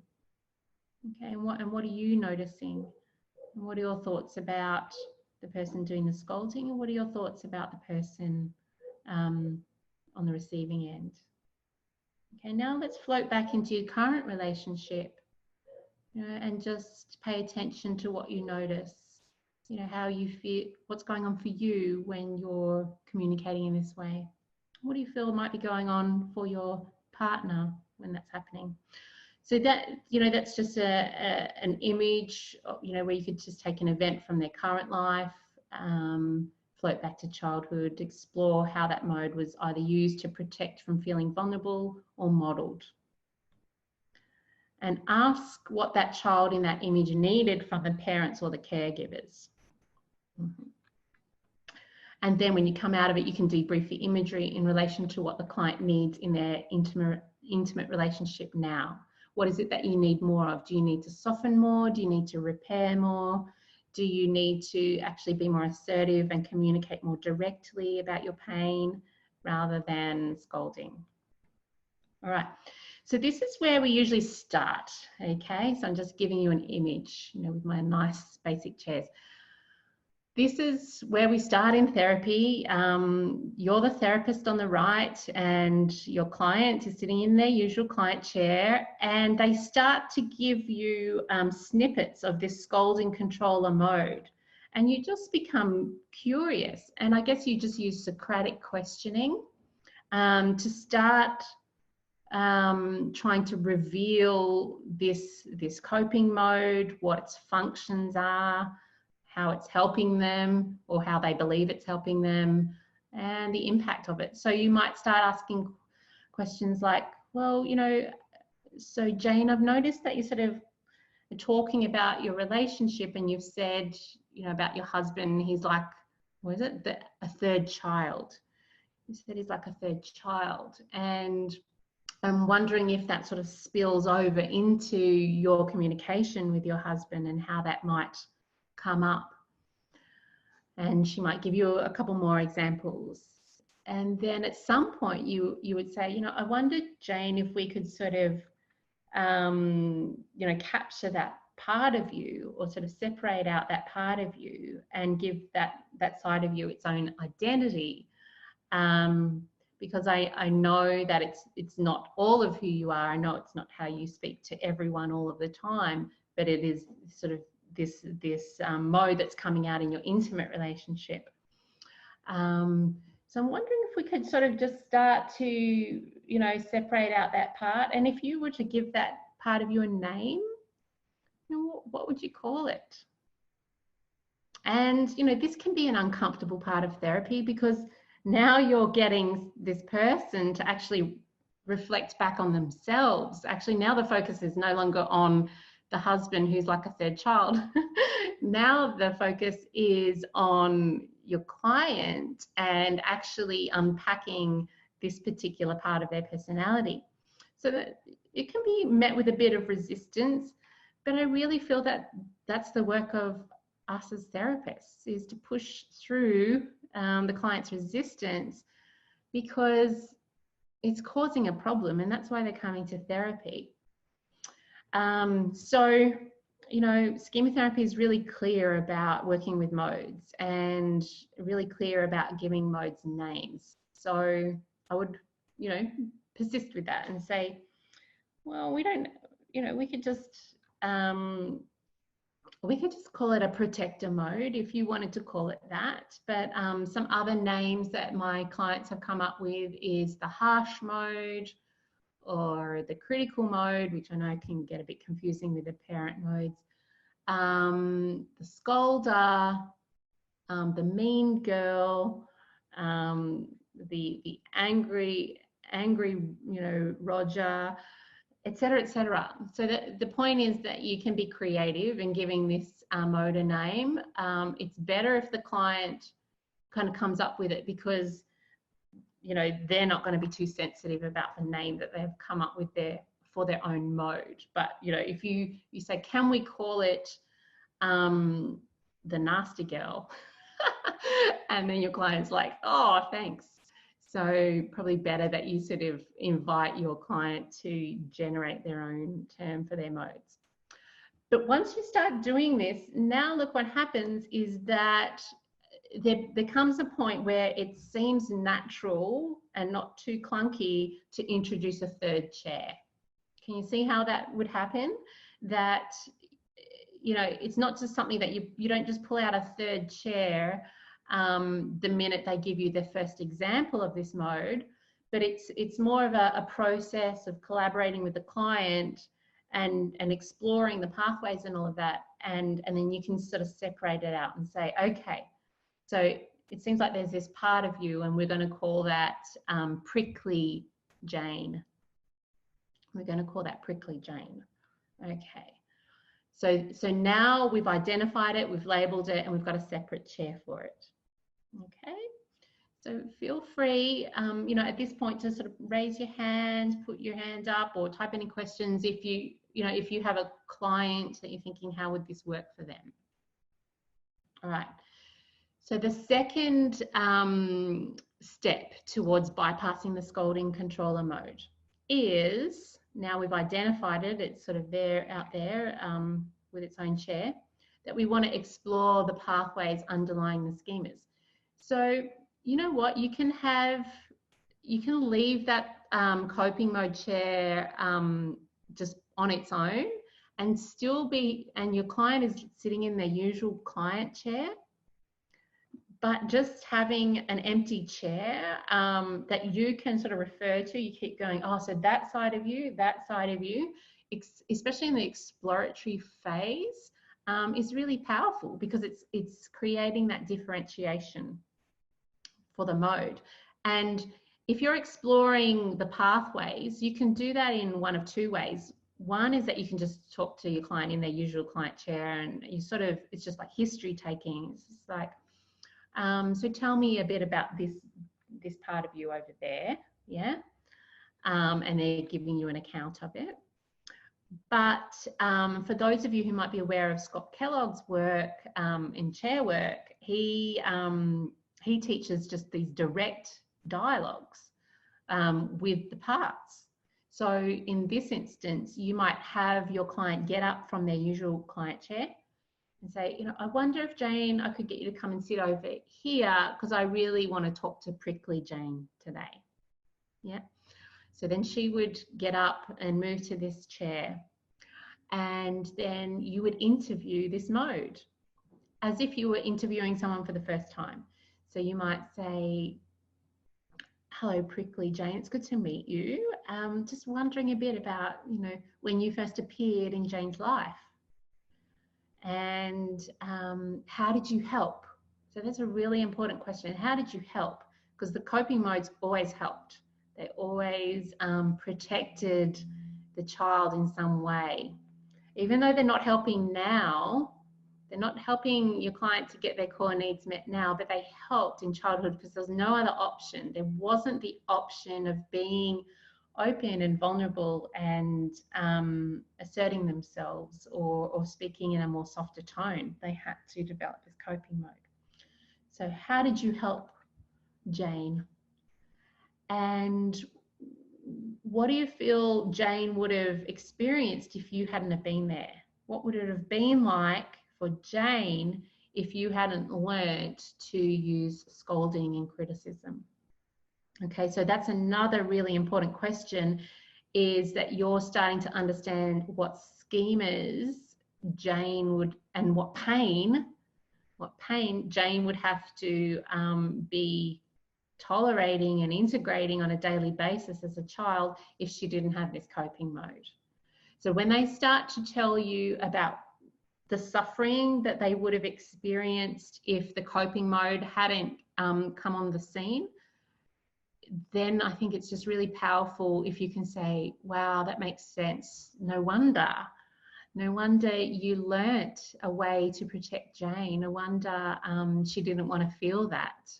Okay, and what are you noticing? And what are your thoughts about the person doing the scolding? And what are your thoughts about the person on the receiving end? Okay, now let's float back into your current relationship, you know, and just pay attention to what you notice, you know, how you feel, what's going on for you when you're communicating in this way. What do you feel might be going on for your partner when that's happening? So that, you know, that's just an image, you know, where you could just take an event from their current life, float back to childhood, explore how that mode was either used to protect from feeling vulnerable or modeled. And ask what that child in that image needed from the parents or the caregivers. And then when you come out of it, you can debrief the imagery in relation to what the client needs in their intimate relationship now. What is it that you need more of? Do you need to soften more? Do you need to repair more? Do you need to actually be more assertive and communicate more directly about your pain rather than scolding? All right, so this is where we usually start, okay? So I'm just giving you an image, you know, with my nice basic chairs. This is where we start in therapy. You're the therapist on the right and your client is sitting in their usual client chair, and they start to give you snippets of this scolding controller mode. And you just become curious. And I guess you just use Socratic questioning to start trying to reveal this coping mode, what its functions are, how it's helping them or how they believe it's helping them, and the impact of it. So you might start asking questions like, well, you know, so Jane, I've noticed that you sort of are talking about your relationship and you've said, you know, about your husband, he's like, what is it, a third child. You said he's like a third child. And I'm wondering if that sort of spills over into your communication with your husband and how that might come up. And she might give you a couple more examples. And then at some point you would say, you know, I wondered, Jane, if we could sort of, you know, capture that part of you or sort of separate out that part of you and give that side of you its own identity. Because I know that it's not all of who you are. I know it's not how you speak to everyone all of the time, but it is sort of this mode that's coming out in your intimate relationship. So I'm wondering if we could sort of just start to, you know, separate out that part. And if you were to give that part of you a name, you know, what would you call it? And, you know, this can be an uncomfortable part of therapy, because now you're getting this person to actually reflect back on themselves. Actually, now the focus is no longer on the husband who's like a third child. Now the focus is on your client and actually unpacking this particular part of their personality. So that it can be met with a bit of resistance, but I really feel that that's the work of us as therapists, is to push through the client's resistance, because it's causing a problem, and that's why they're coming to therapy. So, you know, schema therapy is really clear about working with modes and really clear about giving modes names. So I would, you know, persist with that and say, well, we don't, you know, we could just call it a protector mode if you wanted to call it that. But some other names that my clients have come up with is the harsh mode, or the critical mode, which I know can get a bit confusing with the parent modes, the scolder, the mean girl, the angry, you know, Roger, etc., etc. So the point is that you can be creative in giving this mode a name. It's better if the client kind of comes up with it, because, you know, they're not going to be too sensitive about the name that they've come up with for their own mode. But, you know, if you say, can we call it the nasty girl? And then your client's like, oh, thanks. So probably better that you sort of invite your client to generate their own term for their modes. But once you start doing this, now look, what happens is that there comes a point where it seems natural and not too clunky to introduce a third chair. Can you see how that would happen? That, you know, it's not just something that you don't just pull out a third chair the minute they give you the first example of this mode, but it's more of a process of collaborating with the client and exploring the pathways and all of that, and then you can sort of separate it out and say, okay, so it seems like there's this part of you, and we're going to call that prickly Jane. We're going to call that prickly Jane. Okay. So now we've identified it, we've labeled it, and we've got a separate chair for it. Okay. So feel free, you know, at this point to sort of raise your hand, put your hand up, or type any questions if if you have a client that you're thinking, how would this work for them? All right. So the second step towards bypassing the scolding controller mode is, now we've identified it, it's sort of out there with its own chair, that we want to explore the pathways underlying the schemas. So you know what, you can leave that coping mode chair just on its own and still be, and your client is sitting in their usual client chair, but just having an empty chair that you can sort of refer to. You keep going, oh, so that side of you, especially in the exploratory phase, is really powerful, because it's creating that differentiation for the mode. And if you're exploring the pathways, you can do that in one of two ways. One is that you can just talk to your client in their usual client chair, and you sort of, it's just like history taking. It's just like, so tell me a bit about this part of you over there, yeah? And they're giving you an account of it. But for those of you who might be aware of Scott Kellogg's work in chair work, he teaches just these direct dialogues with the parts. So in this instance, you might have your client get up from their usual client chair and say, you know, I wonder if Jane, I could get you to come and sit over here, because I really want to talk to prickly Jane today. Yeah. So then she would get up and move to this chair. and then you would interview this mode as if you were interviewing someone for the first time. So you might say, hello, Prickly Jane, it's good to meet you. Just wondering a bit about, when you first appeared in Jane's life. And how did you help? So that's a really important question. How did you help? Because the coping modes always helped. They always protected the child in some way. Even though they're not helping now, they're not helping your client to get their core needs met now, but they helped in childhood because there's no other option. There wasn't the option of being open and vulnerable and asserting themselves or speaking in a more softer tone. They had to develop this coping mode. So how did you help Jane? And what do you feel Jane would have experienced if you hadn't have been there? What would it have been like for Jane if you hadn't learnt to use scolding and criticism? Okay, so that's another really important question, is that you're starting to understand what schemas Jane would, and what pain Jane would have to be tolerating and integrating on a daily basis as a child if she didn't have this coping mode. So when they start to tell you about the suffering that they would have experienced if the coping mode hadn't come on the scene, then I think it's just really powerful if you can say, wow, that makes sense. No wonder you learnt a way to protect Jane. No wonder she didn't want to feel that,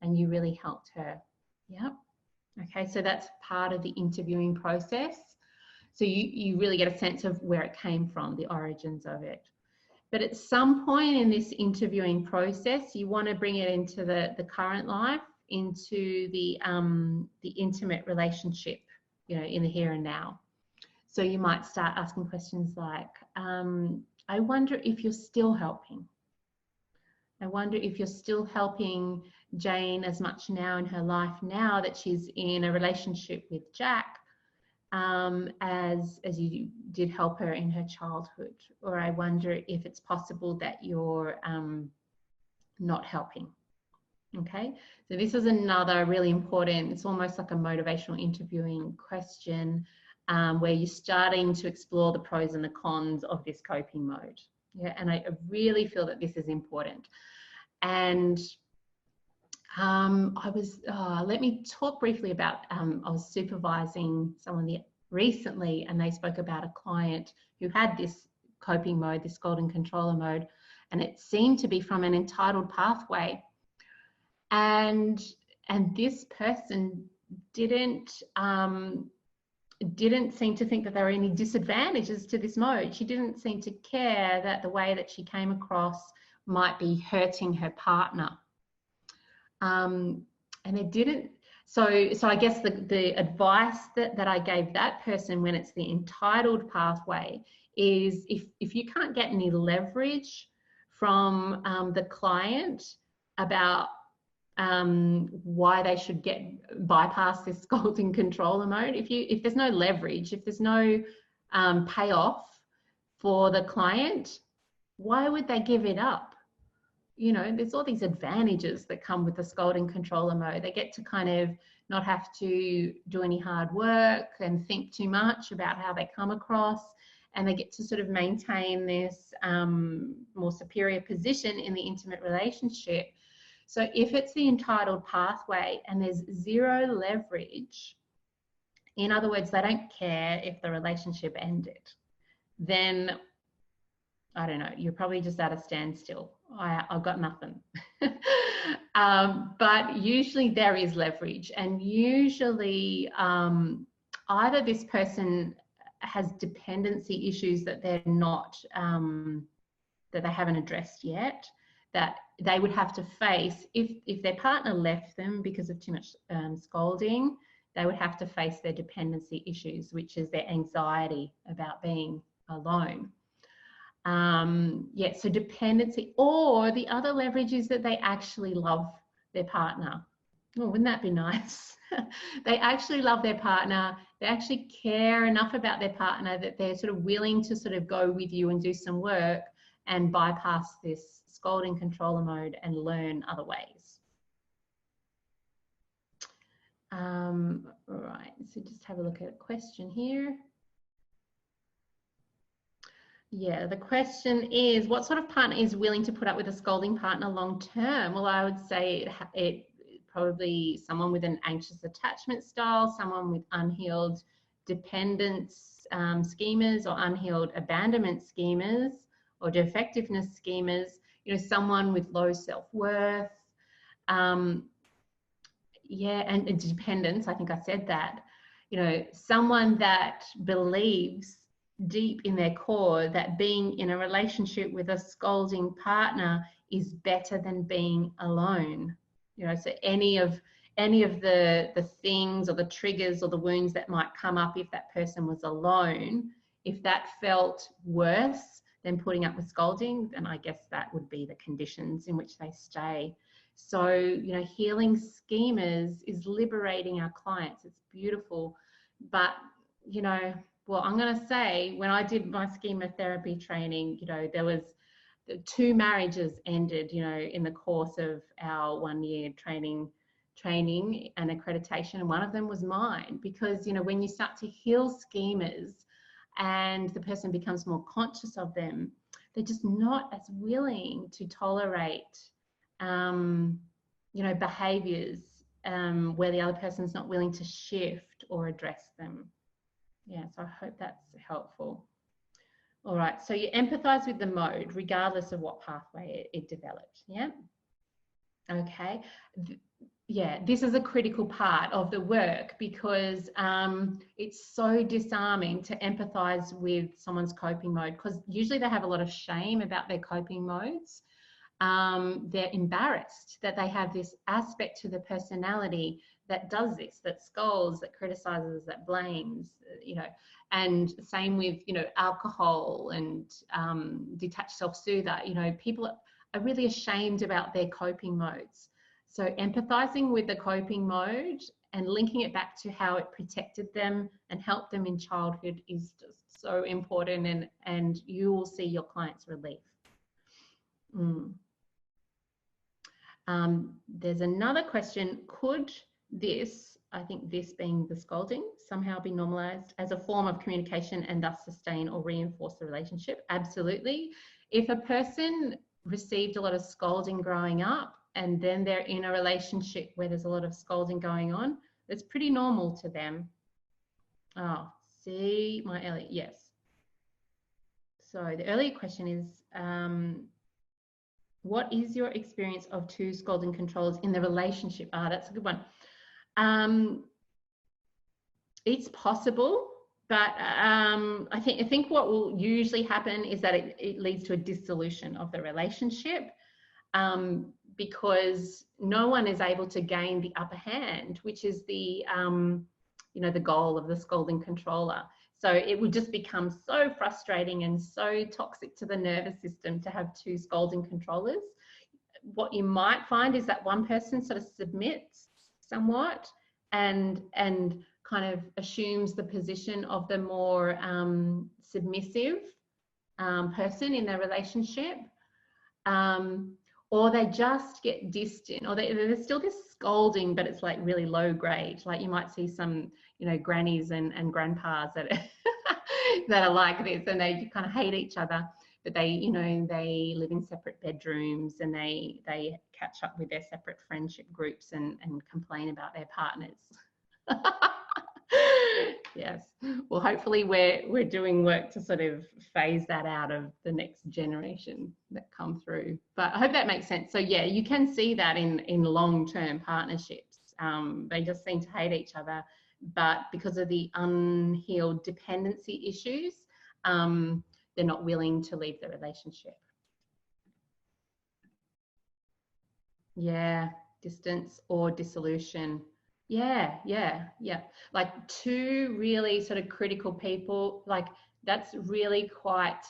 and you really helped her. Yep. Okay, so that's part of the interviewing process. So you really get a sense of where it came from, the origins of it. But at some point in this interviewing process, you want to bring it into the current life, into the intimate relationship, in the here and now. So you might start asking questions like, I wonder if you're still helping. I wonder if you're still helping Jane as much now in her life, now that she's in a relationship with Jack, as you did help her in her childhood. Or I wonder if it's possible that you're not helping. Okay, so this is another really important, it's almost like a motivational interviewing question, where you're starting to explore the pros and the cons of this coping mode. Yeah, and I really feel that this is important. And let me talk briefly about, I was supervising someone recently, and they spoke about a client who had this coping mode, this scolding controller mode, and it seemed to be from an entitled pathway. And this person didn't seem to think that there were any disadvantages to this mode. She didn't seem to care that the way that she came across might be hurting her partner. And it didn't. So I guess the advice that I gave that person when it's the entitled pathway is, if you can't get any leverage from the client about why they should bypass this scolding controller mode, if there's no leverage, if there's no payoff for the client, why would they give it up? There's all these advantages that come with the scolding controller mode. They get to kind of not have to do any hard work and think too much about how they come across, and they get to sort of maintain this more superior position in the intimate relationship. So if it's the entitled pathway and there's zero leverage, in other words, they don't care if the relationship ended, then I don't know, you're probably just at a standstill. I've got nothing. But usually there is leverage, and usually either this person has dependency issues that they're not, that they haven't addressed yet, that they would have to face if their partner left them because of too much scolding. They would have to face their dependency issues, which is their anxiety about being alone. So dependency, or the other leverage is that they actually love their partner. Oh, wouldn't that be nice? They actually love their partner. They actually care enough about their partner that they're sort of willing to sort of go with you and do some work and bypass this scolding controller mode and learn other ways. All right, so just have a look at a question here. Yeah, the question is, what sort of partner is willing to put up with a scolding partner long term? Well, I would say it probably someone with an anxious attachment style, someone with unhealed dependence schemas or unhealed abandonment schemas or defectiveness schemas, you know, someone with low self-worth, yeah, and dependence, I think I said that, you know, someone that believes deep in their core that being in a relationship with a scolding partner is better than being alone. You know, so any of the things or the triggers or the wounds that might come up if that person was alone, if that felt worse than putting up with scolding, then I guess that would be the conditions in which they stay. So, you know, healing schemas is liberating our clients. It's beautiful. But, you know, well, I'm going to say when I did my schema therapy training, you know, there was 2 marriages ended, you know, in the course of our 1-year training and accreditation. And one of them was mine, because, you know, when you start to heal schemas and the person becomes more conscious of them, they're just not as willing to tolerate you know, behaviors where the other person's not willing to shift or address them. Yeah, so I hope that's helpful. All right, so you empathize with the mode regardless of what pathway it developed. Yeah. Okay. Yeah, this is a critical part of the work, because it's so disarming to empathize with someone's coping mode, because usually they have a lot of shame about their coping modes. They're embarrassed that they have this aspect to the personality that does this, that scolds, that criticizes, that blames, you know, and same with, you know, alcohol and detached self-soother. You know, people are really ashamed about their coping modes. So empathizing with the coping mode and linking it back to how it protected them and helped them in childhood is just so important, and you will see your clients relief. There's another question. Could this, I think this being the scolding, somehow be normalized as a form of communication and thus sustain or reinforce the relationship? Absolutely. If a person received a lot of scolding growing up and then they're in a relationship where there's a lot of scolding going on, it's pretty normal to them. Oh, see my Ellie, yes. So the earlier question is, what is your experience of 2 scolding controllers in the relationship? That's a good one. It's possible, but I think what will usually happen is that it leads to a dissolution of the relationship, because no one is able to gain the upper hand, which is the you know, the goal of the scolding controller. So it would just become so frustrating and so toxic to the nervous system to have 2 scolding controllers. What you might find is that one person sort of submits somewhat and kind of assumes the position of the more submissive person in their relationship, or they just get distant, or there's still this scolding, but it's like really low grade. Like you might see some, you know, grannies and grandpas that that are like this, and they kind of hate each other, but they, you know, they live in separate bedrooms and they catch up with their separate friendship groups and complain about their partners. Yes. Well, hopefully we're doing work to sort of phase that out of the next generation that come through. But I hope that makes sense. So yeah, you can see that in long-term partnerships. They just seem to hate each other, but because of the unhealed dependency issues, they're not willing to leave the relationship. Yeah, distance or dissolution. Yeah. Like 2 really sort of critical people, like that's really quite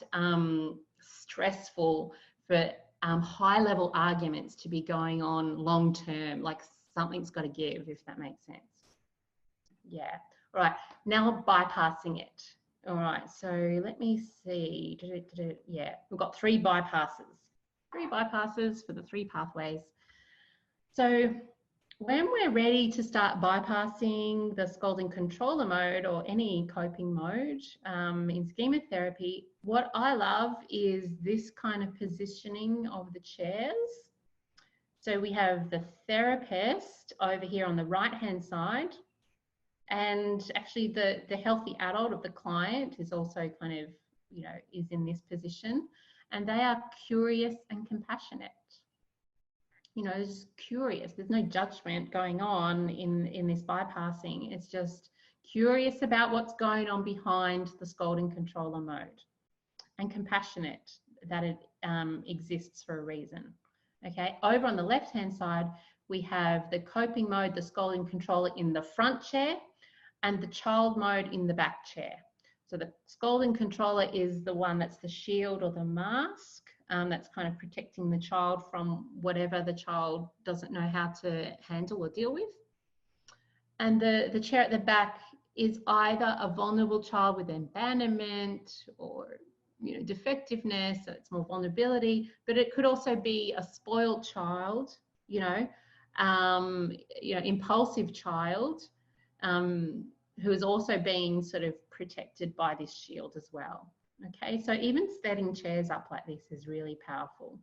stressful for high level arguments to be going on long term, like something's got to give, if that makes sense. Yeah. All right. Now bypassing it. All right. So let me see. Yeah, we've got 3 bypasses. 3 bypasses for the 3 pathways. So when we're ready to start bypassing the scolding controller mode or any coping mode in schema therapy, what I love is this kind of positioning of the chairs. So we have the therapist over here on the right-hand side, and actually the healthy adult of the client is also kind of, you know, is in this position, and they are curious and compassionate. You know, just curious. There's no judgment going on in this bypassing. It's just curious about what's going on behind the scolding controller mode, and compassionate that it exists for a reason. Okay, over on the left-hand side, we have the coping mode, the scolding controller in the front chair, and the child mode in the back chair. So the scolding controller is the one that's the shield or the mask, that's kind of protecting the child from whatever the child doesn't know how to handle or deal with. And the chair at the back is either a vulnerable child with abandonment or, you know, defectiveness, so it's more vulnerability, but it could also be a spoiled child, you know, impulsive child, who is also being sort of protected by this shield as well. Okay, so even setting chairs up like this is really powerful.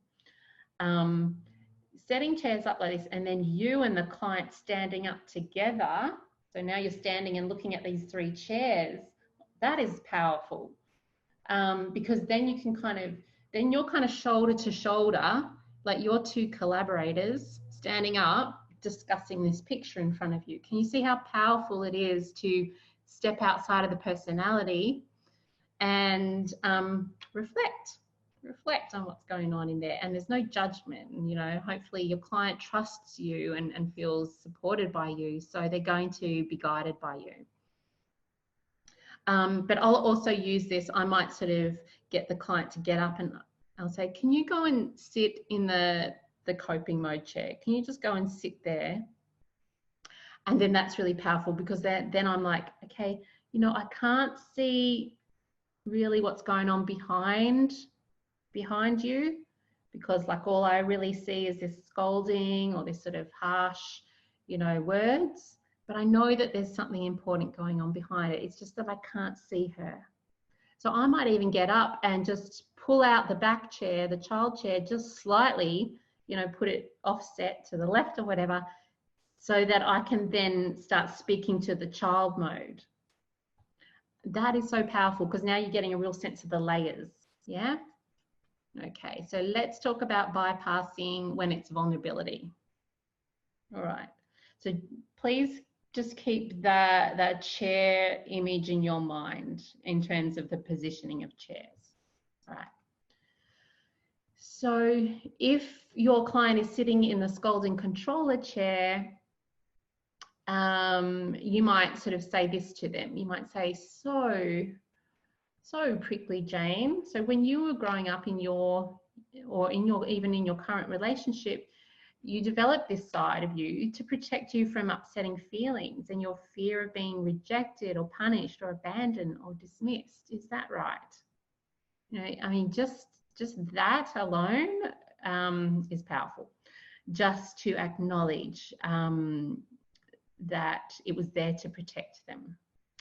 Setting chairs up like this, and then you and the client standing up together. So now you're standing and looking at these 3 chairs. That is powerful, because then you can then you're kind of shoulder to shoulder, like your 2 collaborators standing up, discussing this picture in front of you. Can you see how powerful it is to step outside of the personality and reflect on what's going on in there? And there's no judgment. You know, hopefully your client trusts you and feels supported by you, so they're going to be guided by you. But I'll also use this. I might sort of get the client to get up, and I'll say, can you go and sit in the coping mode chair? Can you just go and sit there? And then that's really powerful, because then I'm like, okay, you know, I can't see really what's going on behind you, because like all I really see is this scolding or this sort of harsh, you know, words, but I know that there's something important going on behind it. It's just that I can't see her. So I might even get up and just pull out the back chair, the child chair, just slightly, you know, put it offset to the left or whatever, so that I can then start speaking to the child mode. That is so powerful, because now you're getting a real sense of the layers. Yeah. Okay, so let's talk about bypassing when it's vulnerability. All right, so please just keep the chair image in your mind in terms of the positioning of chairs. All right. So if your client is sitting in the scolding controller chair, you might sort of say this to them. You might say, so prickly Jane, so when you were growing up even in your current relationship, you developed this side of you to protect you from upsetting feelings and your fear of being rejected or punished or abandoned or dismissed. Is that right? You know, I mean, just that alone is powerful. Just to acknowledge that it was there to protect them.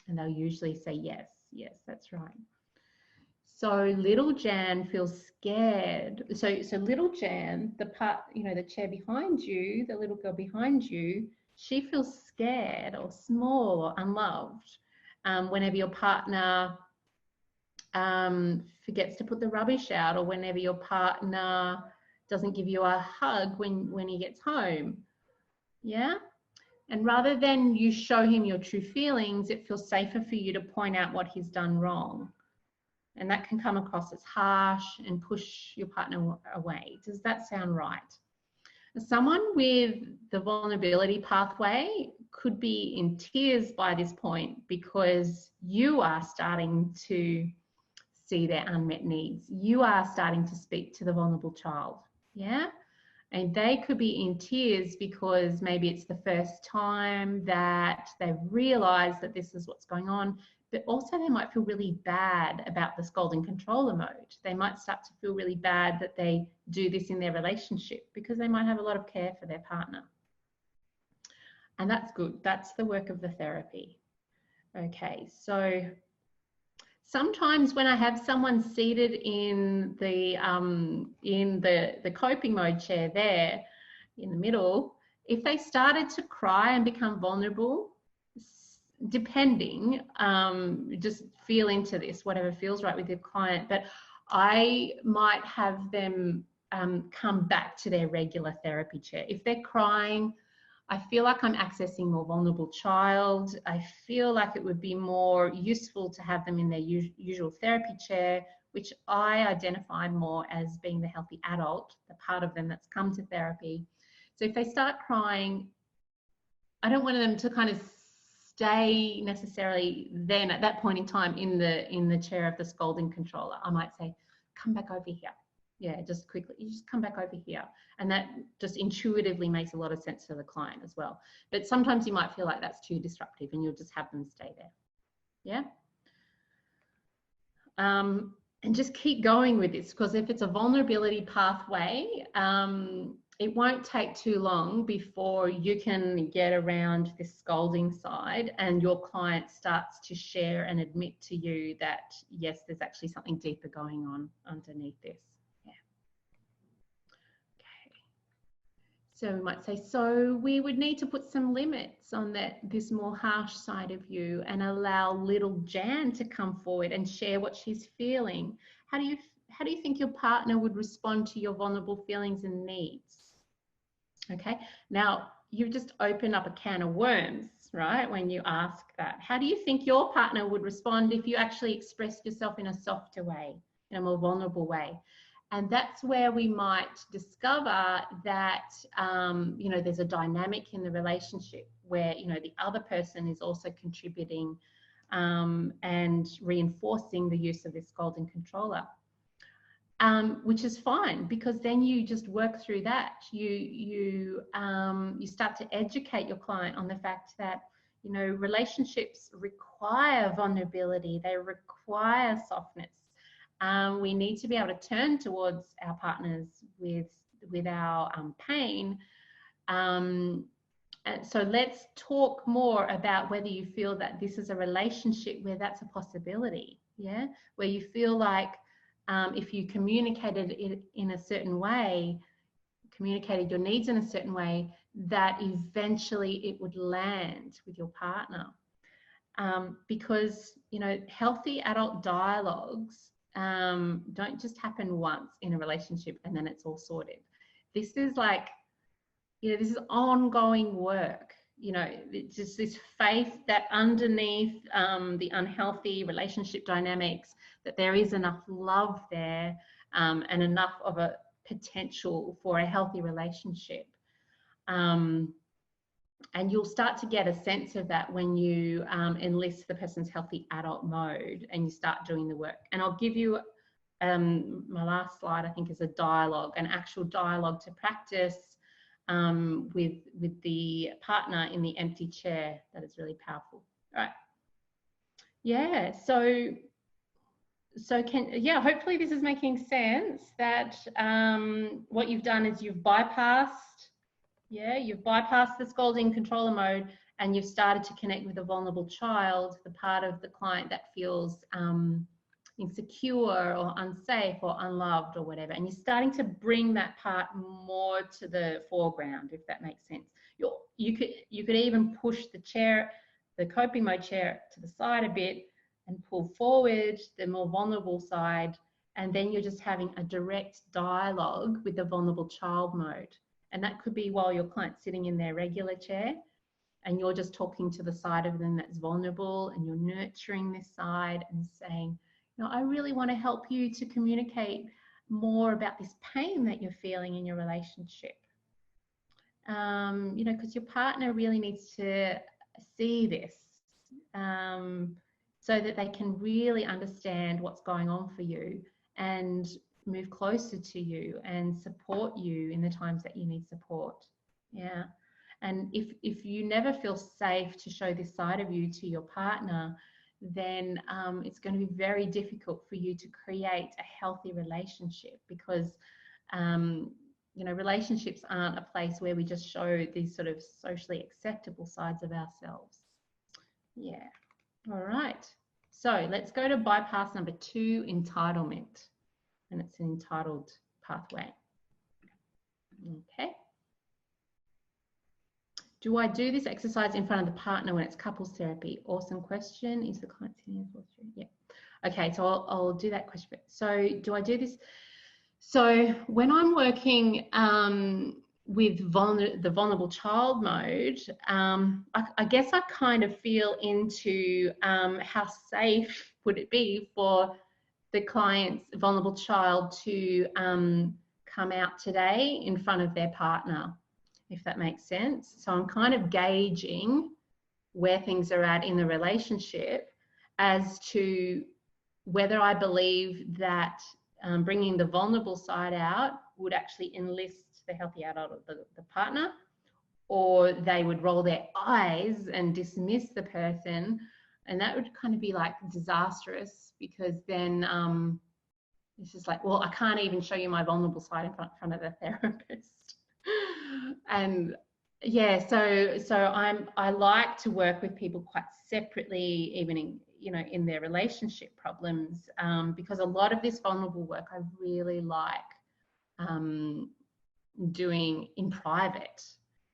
And they'll usually say, yes, that's right. So little Jan feels scared. So little Jan, the part, you know, the chair behind you, the little girl behind you, she feels scared or small or unloved whenever your partner forgets to put the rubbish out, or whenever your partner doesn't give you a hug when he gets home. Yeah. And rather than you show him your true feelings, it feels safer for you to point out what he's done wrong. And that can come across as harsh and push your partner away. Does that sound right? Someone with the vulnerability pathway could be in tears by this point, because you are starting to see their unmet needs. You are starting to speak to the vulnerable child. Yeah. And they could be in tears because maybe it's the first time that they've realized that this is what's going on, but also they might feel really bad about the scolding controller mode. They might start to feel really bad that they do this in their relationship because they might have a lot of care for their partner. And that's good. That's the work of the therapy. Okay, so sometimes when I have someone seated in the coping mode chair there in the middle, if they started to cry and become vulnerable, depending, just feel into this, whatever feels right with your client, but I might have them come back to their regular therapy chair. If they're crying, I feel like I'm accessing more vulnerable child. I feel like it would be more useful to have them in their usual therapy chair, which I identify more as being the healthy adult, the part of them that's come to therapy. So if they start crying, I don't want them to kind of stay necessarily then at that point in time in the chair of the scolding controller. I might say, come back over here. Yeah, just quickly, you just come back over here. And that just intuitively makes a lot of sense to the client as well. But sometimes you might feel like that's too disruptive and you'll just have them stay there. Yeah. And just keep going with this, because if it's a vulnerability pathway, it won't take too long before you can get around this scolding side and your client starts to share and admit to you that, yes, there's actually something deeper going on underneath this. So we might say, so we would need to put some limits on this more harsh side of you and allow little Jan to come forward and share what she's feeling. How do you think your partner would respond to your vulnerable feelings and needs? Okay, now you've just opened up a can of worms, right? When you ask that, how do you think your partner would respond if you actually expressed yourself in a softer way, in a more vulnerable way? And that's where we might discover that, there's a dynamic in the relationship where, the other person is also contributing and reinforcing the use of this scolding controller, which is fine, because then you just work through that. You start to educate your client on the fact that, relationships require vulnerability. They require softness. We need to be able to turn towards our partners with our pain. And so let's talk more about whether you feel that this is a relationship where that's a possibility, yeah? Where you feel like if you communicated it in a certain way, communicated your needs in a certain way, that eventually it would land with your partner. Because, healthy adult dialogues don't just happen once in a relationship and then it's all sorted. This is like, this is ongoing work. It's just this faith that underneath the unhealthy relationship dynamics, that there is enough love there and enough of a potential for a healthy relationship. And you'll start to get a sense of that when you enlist the person's healthy adult mode and you start doing the work. And I'll give you my last slide, I think, is a dialogue, an actual dialogue to practice with the partner in the empty chair. That is really powerful. All right. Yeah. So hopefully this is making sense, that what you've done is you've bypassed the scolding controller mode and you've started to connect with a vulnerable child, the part of the client that feels insecure or unsafe or unloved or whatever. And you're starting to bring that part more to the foreground, if that makes sense. You could even push the coping mode chair to the side a bit and pull forward the more vulnerable side. And then you're just having a direct dialogue with the vulnerable child mode. And that could be while your client's sitting in their regular chair and you're just talking to the side of them that's vulnerable, and you're nurturing this side and saying, I really want to help you to communicate more about this pain that you're feeling in your relationship. Because your partner really needs to see this so that they can really understand what's going on for you. And move closer to you and support you in the times that you need support. Yeah. And if you never feel safe to show this side of you to your partner, then it's going to be very difficult for you to create a healthy relationship, because you know, relationships aren't a place where we just show these sort of socially acceptable sides of ourselves. Yeah. All right. So let's go to bypass number 2, entitlement. And it's an entitled pathway. Okay. Do I do this exercise in front of the partner when it's couples therapy? Awesome question. Is the client sitting in fourth chair? Yeah. Okay, so I'll do that question. So do I do this? So when I'm working with the vulnerable child mode, I guess I kind of feel into how safe would it be for the client's vulnerable child to come out today in front of their partner, if that makes sense. So I'm kind of gauging where things are at in the relationship as to whether I believe that bringing the vulnerable side out would actually enlist the healthy adult of the partner, or they would roll their eyes and dismiss the person, and that would kind of be like disastrous, because then it's just like, well, I can't even show you my vulnerable side in front of the therapist. And yeah, so I like to work with people quite separately, even in, you know, in their relationship problems, because a lot of this vulnerable work I really like doing in private.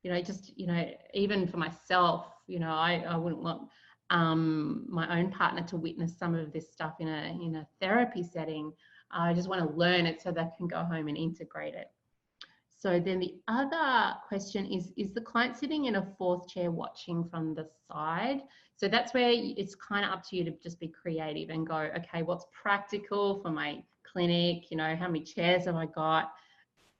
You know, just, you know, even for myself, you know, I wouldn't want my own partner to witness some of this stuff in a therapy setting. I just want to learn it so they can go home and integrate it. So then the other question is the client sitting in a fourth chair watching from the side? So that's where it's kind of up to you to just be creative and go, okay, what's practical for my clinic? You know, how many chairs have I got?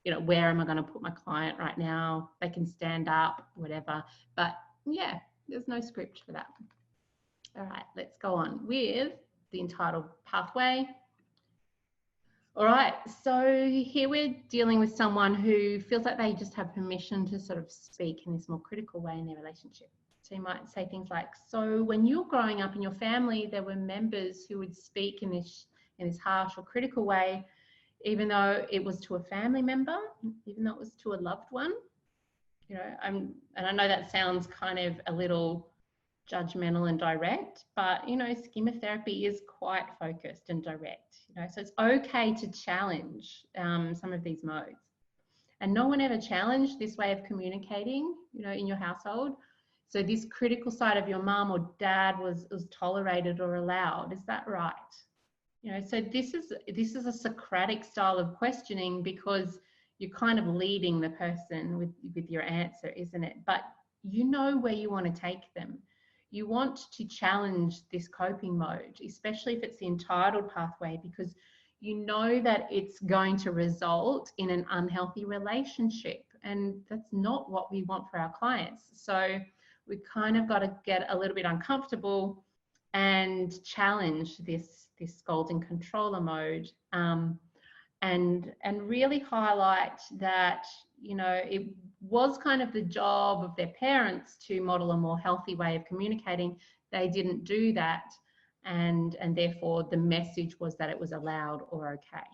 You know, where am I going to put my client right now? They can stand up, whatever. But yeah, there's no script for that. All right, let's go on with the entitled pathway. All right, so here we're dealing with someone who feels like they just have permission to sort of speak in this more critical way in their relationship. So you might say things like, so when you were growing up in your family, there were members who would speak in this harsh or critical way, even though it was to a family member, even though it was to a loved one. You know, and I know that sounds kind of a little judgmental and direct, but you know, SCHEMA therapy is quite focused and direct, you know, so it's okay to challenge some of these modes. And no one ever challenged this way of communicating, you know, in your household. So this critical side of your mum or dad was tolerated or allowed. Is that right? You know, so this is a Socratic style of questioning, because you're kind of leading the person with your answer, isn't it? But you know where you want to take them. You want to challenge this coping mode, especially if it's the entitled pathway, because you know that it's going to result in an unhealthy relationship, and that's not what we want for our clients. So we kind of got to get a little bit uncomfortable and challenge this scolding controller mode, and really highlight that, you know, it was kind of the job of their parents to model a more healthy way of communicating. They didn't do that, and therefore the message was that it was allowed or okay.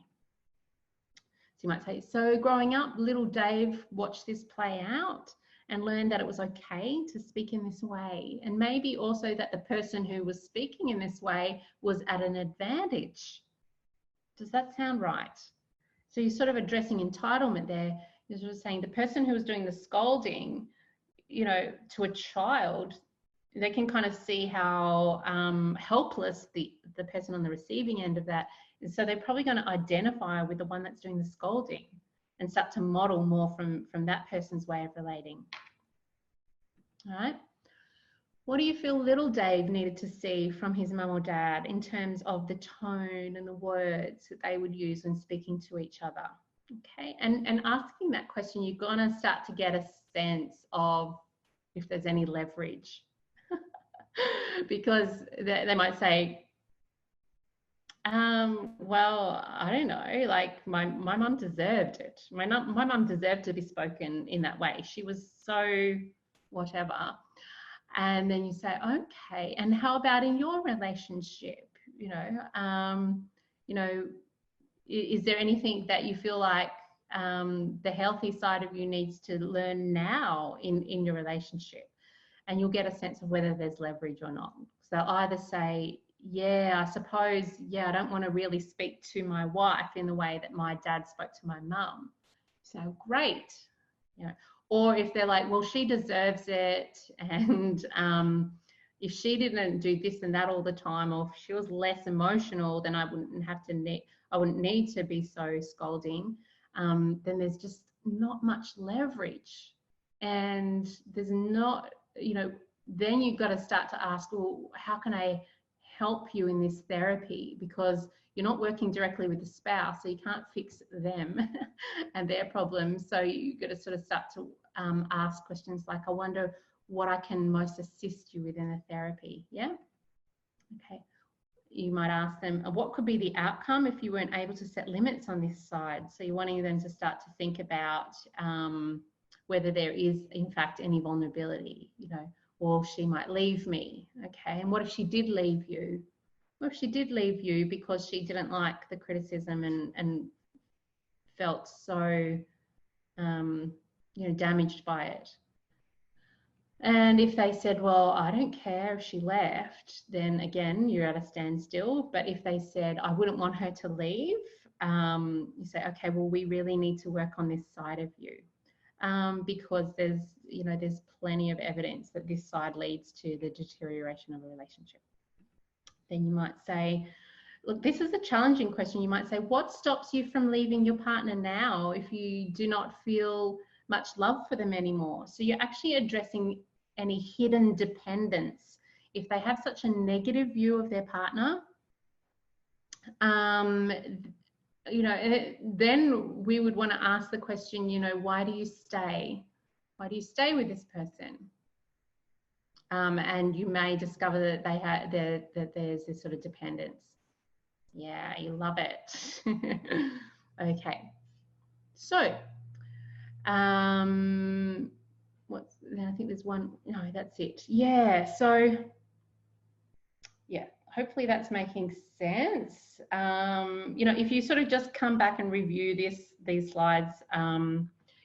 So you might say, so growing up, little Dave watched this play out and learned that it was okay to speak in this way, and maybe also that the person who was speaking in this way was at an advantage. Does that sound right? So you're sort of addressing entitlement there. You're sort of saying the person who was doing the scolding, you know, to a child, they can kind of see how helpless the person on the receiving end of that is. So they're probably going to identify with the one that's doing the scolding and start to model more from that person's way of relating. All right. What do you feel little Dave needed to see from his mum or dad in terms of the tone and the words that they would use when speaking to each other? Okay, and asking that question, you're going to start to get a sense of if there's any leverage. Because they might say, Well, I don't know, like my mum deserved it. My mum deserved to be spoken in that way. She was so whatever. And then you say, okay, and how about in your relationship? You know, is there anything that you feel like the healthy side of you needs to learn now in your relationship? And you'll get a sense of whether there's leverage or not. So they'll either say, yeah, I suppose, yeah, I don't want to really speak to my wife in the way that my dad spoke to my mum. So great, you know. Or if they're like, well, she deserves it, and if she didn't do this and that all the time, or if she was less emotional, then I wouldn't need to be so scolding. Then there's just not much leverage, and there's not, then you've got to start to ask, well, how can I help you in this therapy? Because you're not working directly with the spouse, so you can't fix them and their problems. So you've got to sort of start to ask questions like, I wonder what I can most assist you with in the therapy. Yeah. Okay. You might ask them, what could be the outcome if you weren't able to set limits on this side? So you're wanting them to start to think about whether there is, in fact, any vulnerability, or she might leave me. Okay. And what if she did leave you? What if she did leave you because she didn't like the criticism and felt so, damaged by it? And if they said, well, I don't care if she left, then again, you're at a standstill. But if they said, I wouldn't want her to leave, you say, okay, well, we really need to work on this side of you, because there's plenty of evidence that this side leads to the deterioration of a relationship. Then you might say, look, this is a challenging question. You might say, what stops you from leaving your partner now if you do not feel much love for them anymore? So you're actually addressing any hidden dependence. If they have such a negative view of their partner, then we would want to ask the question, why do you stay? Why do you stay with this person? And you may discover that that there's this sort of dependence. Yeah, you love it. Okay. So, I think there's one. No, that's it. Yeah. So, yeah. Hopefully that's making sense. If you sort of just come back and review these slides,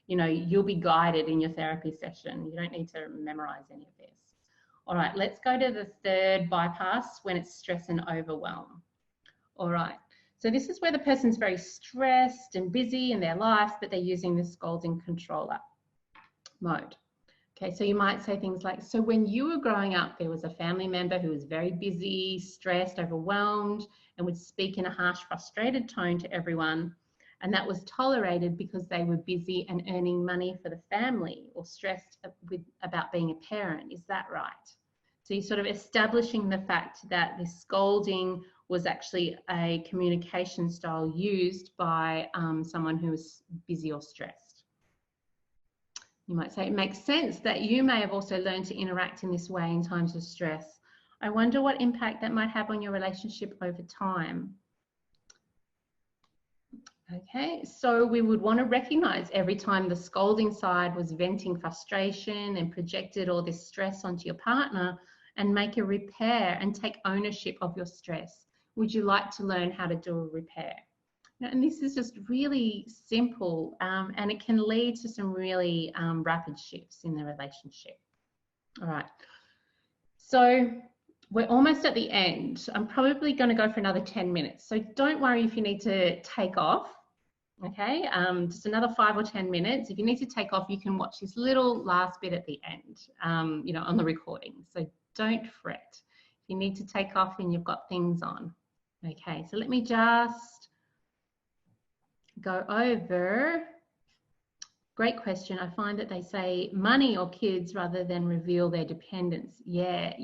you'll be guided in your therapy session. You don't need to memorize any of this. All right, let's go to the third bypass, when it's stress and overwhelm. All right, so this is where the person's very stressed and busy in their life, but they're using the scolding controller mode. Okay, so you might say things like, so when you were growing up, there was a family member who was very busy, stressed, overwhelmed, and would speak in a harsh, frustrated tone to everyone. And that was tolerated because they were busy and earning money for the family, or stressed about being a parent. Is that right? So you're sort of establishing the fact that this scolding was actually a communication style used by someone who was busy or stressed. You might say, it makes sense that you may have also learned to interact in this way in times of stress. I wonder what impact that might have on your relationship over time. Okay, so we would want to recognize every time the scolding side was venting frustration and projected all this stress onto your partner, and make a repair and take ownership of your stress. Would you like to learn how to do a repair? And this is just really simple, and it can lead to some really rapid shifts in the relationship. All right, so we're almost at the end. I'm probably going to go for another 10 minutes. So don't worry if you need to take off, okay? Just another 5 or 10 minutes. If you need to take off, you can watch this little last bit at the end, on the recording. So don't fret. If you need to take off and you've got things on. Okay, so let me just go over. Great question. I find that they say money or kids rather than reveal their dependence. Yeah,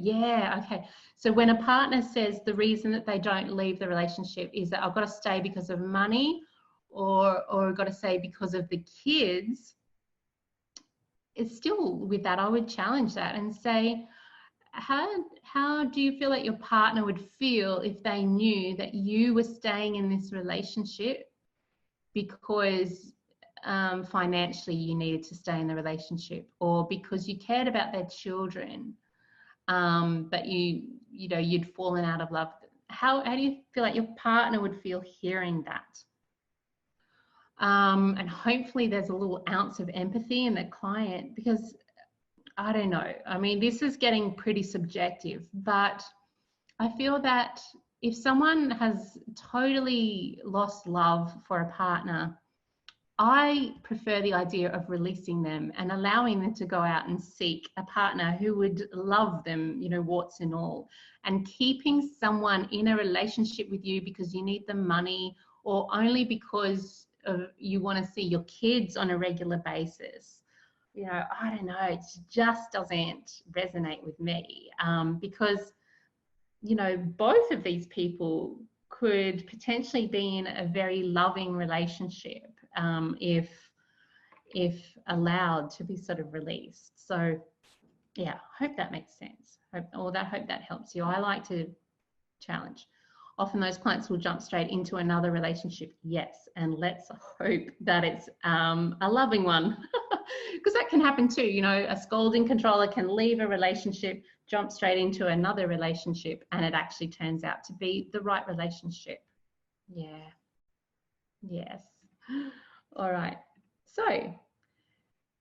okay. So when a partner says the reason that they don't leave the relationship is that I've got to stay because of money, or I've got to stay because of the kids, it's still with that, I would challenge that and say, how do you feel like your partner would feel if they knew that you were staying in this relationship because financially you needed to stay in the relationship, or because you cared about their children, but you'd fallen out of love? How do you feel like your partner would feel hearing that? And hopefully there's a little ounce of empathy in the client, because I don't know. I mean, this is getting pretty subjective, but I feel that if someone has totally lost love for a partner, I prefer the idea of releasing them and allowing them to go out and seek a partner who would love them, warts and all. And keeping someone in a relationship with you because you need the money, or only because you want to see your kids on a regular basis, I don't know, it just doesn't resonate with me, because, both of these people could potentially be in a very loving relationship, if allowed to be sort of released. So yeah, hope that makes sense. Hope that helps you. I like to challenge. Often those clients will jump straight into another relationship. Yes, and let's hope that it's a loving one, because that can happen too. A scolding controller can leave a relationship, jump straight into another relationship, and it actually turns out to be the right relationship. Yeah. Yes. All right. So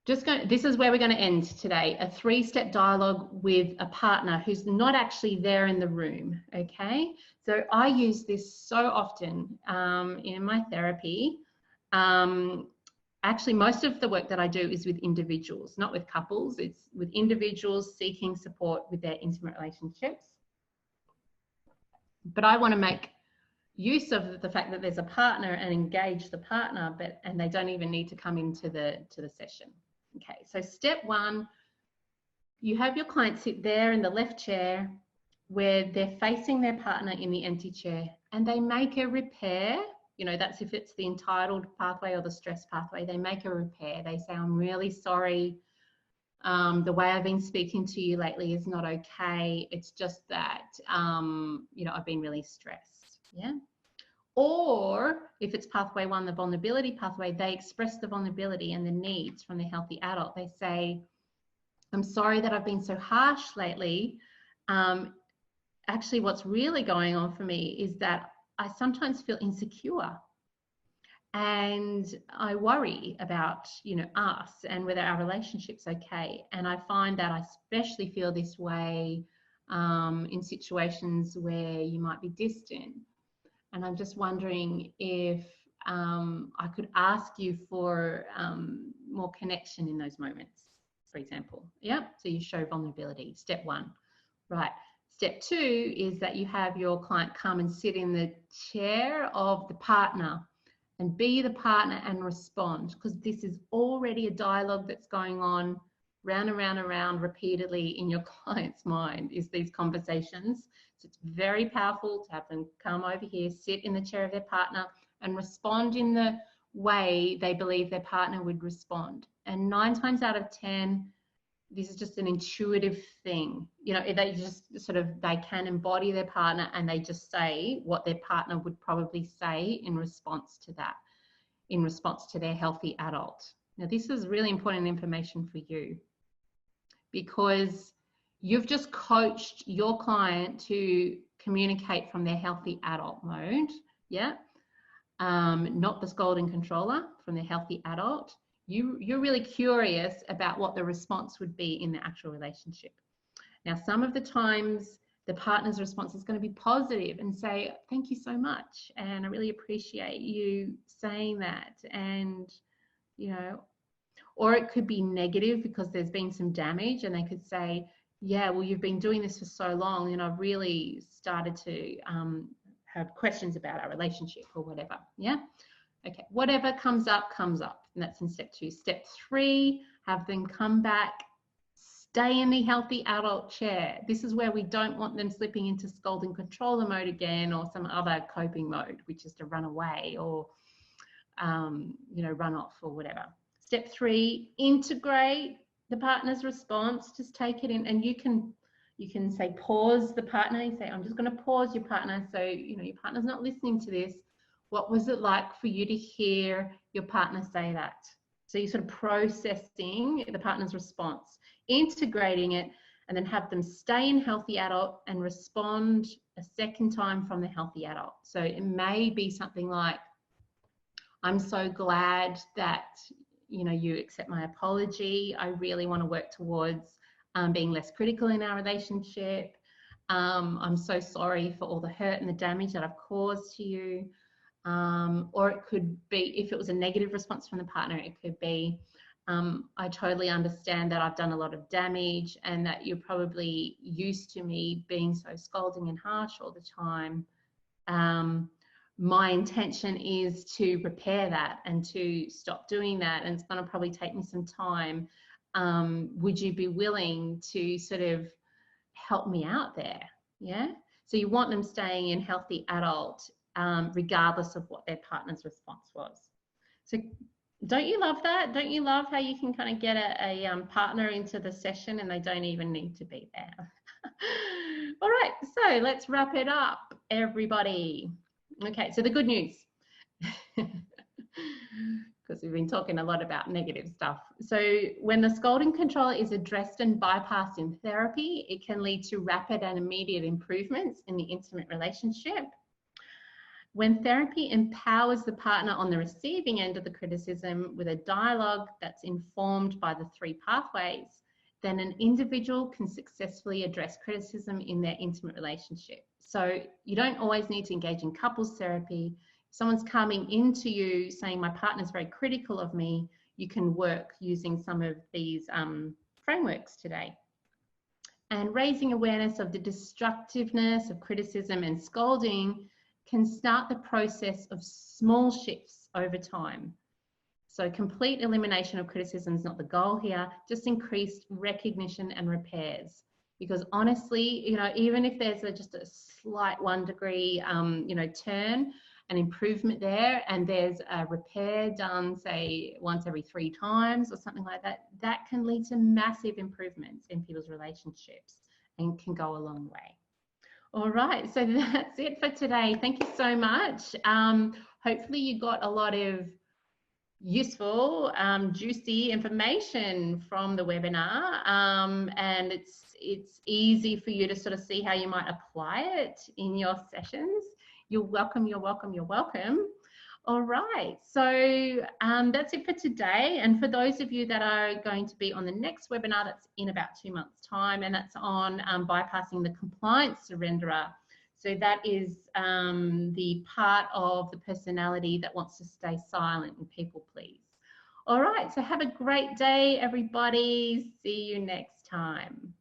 this is where we're going to end today, a 3-step dialogue with a partner who's not actually there in the room. Okay. So I use this so often in my therapy. Actually, most of the work that I do is with individuals, not with couples. It's with individuals seeking support with their intimate relationships. But I want to make use of the fact that there's a partner and engage the partner, and they don't even need to come into the session. Okay, so step 1, you have your client sit there in the left chair where they're facing their partner in the empty chair, and they make a repair. That's if it's the entitled pathway or the stress pathway. They make a repair. They say, I'm really sorry. The way I've been speaking to you lately is not okay. It's just that, I've been really stressed. Yeah. Or if it's pathway 1, the vulnerability pathway, they express the vulnerability and the needs from the healthy adult. They say, I'm sorry that I've been so harsh lately. Actually, what's really going on for me is that I sometimes feel insecure, and I worry about, us and whether our relationship's okay. And I find that I especially feel this way in situations where you might be distant. And I'm just wondering if I could ask you for more connection in those moments, for example. Yeah, so you show vulnerability, step 1. Right. Step 2 is that you have your client come and sit in the chair of the partner and be the partner and respond, because this is already a dialogue that's going on round and round and round repeatedly in your client's mind, is these conversations. So it's very powerful to have them come over here, sit in the chair of their partner and respond in the way they believe their partner would respond. And 9 times out of 10, this is just an intuitive thing. They just they can embody their partner, and they just say what their partner would probably say in response to that, in response to their healthy adult. Now, this is really important information for you, because you've just coached your client to communicate from their healthy adult mode, yeah? Not the scolding controller, from their healthy adult. You're really curious about what the response would be in the actual relationship. Now, some of the times the partner's response is going to be positive and say, thank you so much, and I really appreciate you saying that. And, or it could be negative because there's been some damage, and they could say, yeah, well, you've been doing this for so long, and I've really started to have questions about our relationship, or whatever. Yeah. Okay. Whatever comes up, comes up. And that's in step 2. Step 3, have them come back, stay in the healthy adult chair. This is where we don't want them slipping into scolding controller mode again, or some other coping mode, which is to run away or, run off or whatever. Step 3, integrate the partner's response. Just take it in, and you can You can say pause the partner. You say, I'm just going to pause your partner. So, you know, your partner's not listening to this. What was it like for you to hear your partner say that? So you're sort of processing the partner's response, integrating it, and then have them stay in healthy adult and respond a second time from the healthy adult. So it may be something like, I'm so glad that, you know, you accept my apology. I really want to work towards being less critical in our relationship. I'm so sorry for all the hurt and the damage that I've caused to you. Or it could be, if it was a negative response from the partner, it could be, I totally understand that I've done a lot of damage and that you're probably used to me being so scolding and harsh all the time. My intention is to repair that and to stop doing that, and it's going to probably take me some time. Would you be willing to sort of help me out there? Yeah. So you want them staying in healthy adult, regardless of what their partner's response was. So don't you love that? Don't you love how you can kind of get a partner into the session and they don't even need to be there? All right, so let's wrap it up, everybody. Okay, so the good news, because we've been talking a lot about negative stuff. So when the scolding control is addressed and bypassed in therapy, it can lead to rapid and immediate improvements in the intimate relationship. When therapy empowers the partner on the receiving end of the criticism with a dialogue that's informed by the 3 pathways, then an individual can successfully address criticism in their intimate relationship. So you don't always need to engage in couples therapy. If someone's coming into you saying, my partner's very critical of me, you can work using some of these frameworks today. And raising awareness of the destructiveness of criticism and scolding can start the process of small shifts over time. So complete elimination of criticism is not the goal here, just increased recognition and repairs. Because honestly, you know, even if there's just a slight 1 degree, you know, turn, an improvement there, and there's a repair done, say, once every 3 times or something like that, that can lead to massive improvements in people's relationships and can go a long way. All right, so that's it for today. Thank you so much. Hopefully you got a lot of useful, juicy information from the webinar, and it's easy for you to sort of see how you might apply it in your sessions. You're welcome, you're welcome, you're welcome. All right, so that's it for today. And for those of you that are going to be on the next webinar, that's in about 2 months' time, and that's on bypassing the compliance surrenderer. So that is the part of the personality that wants to stay silent and people please. All right, so have a great day, everybody. See you next time.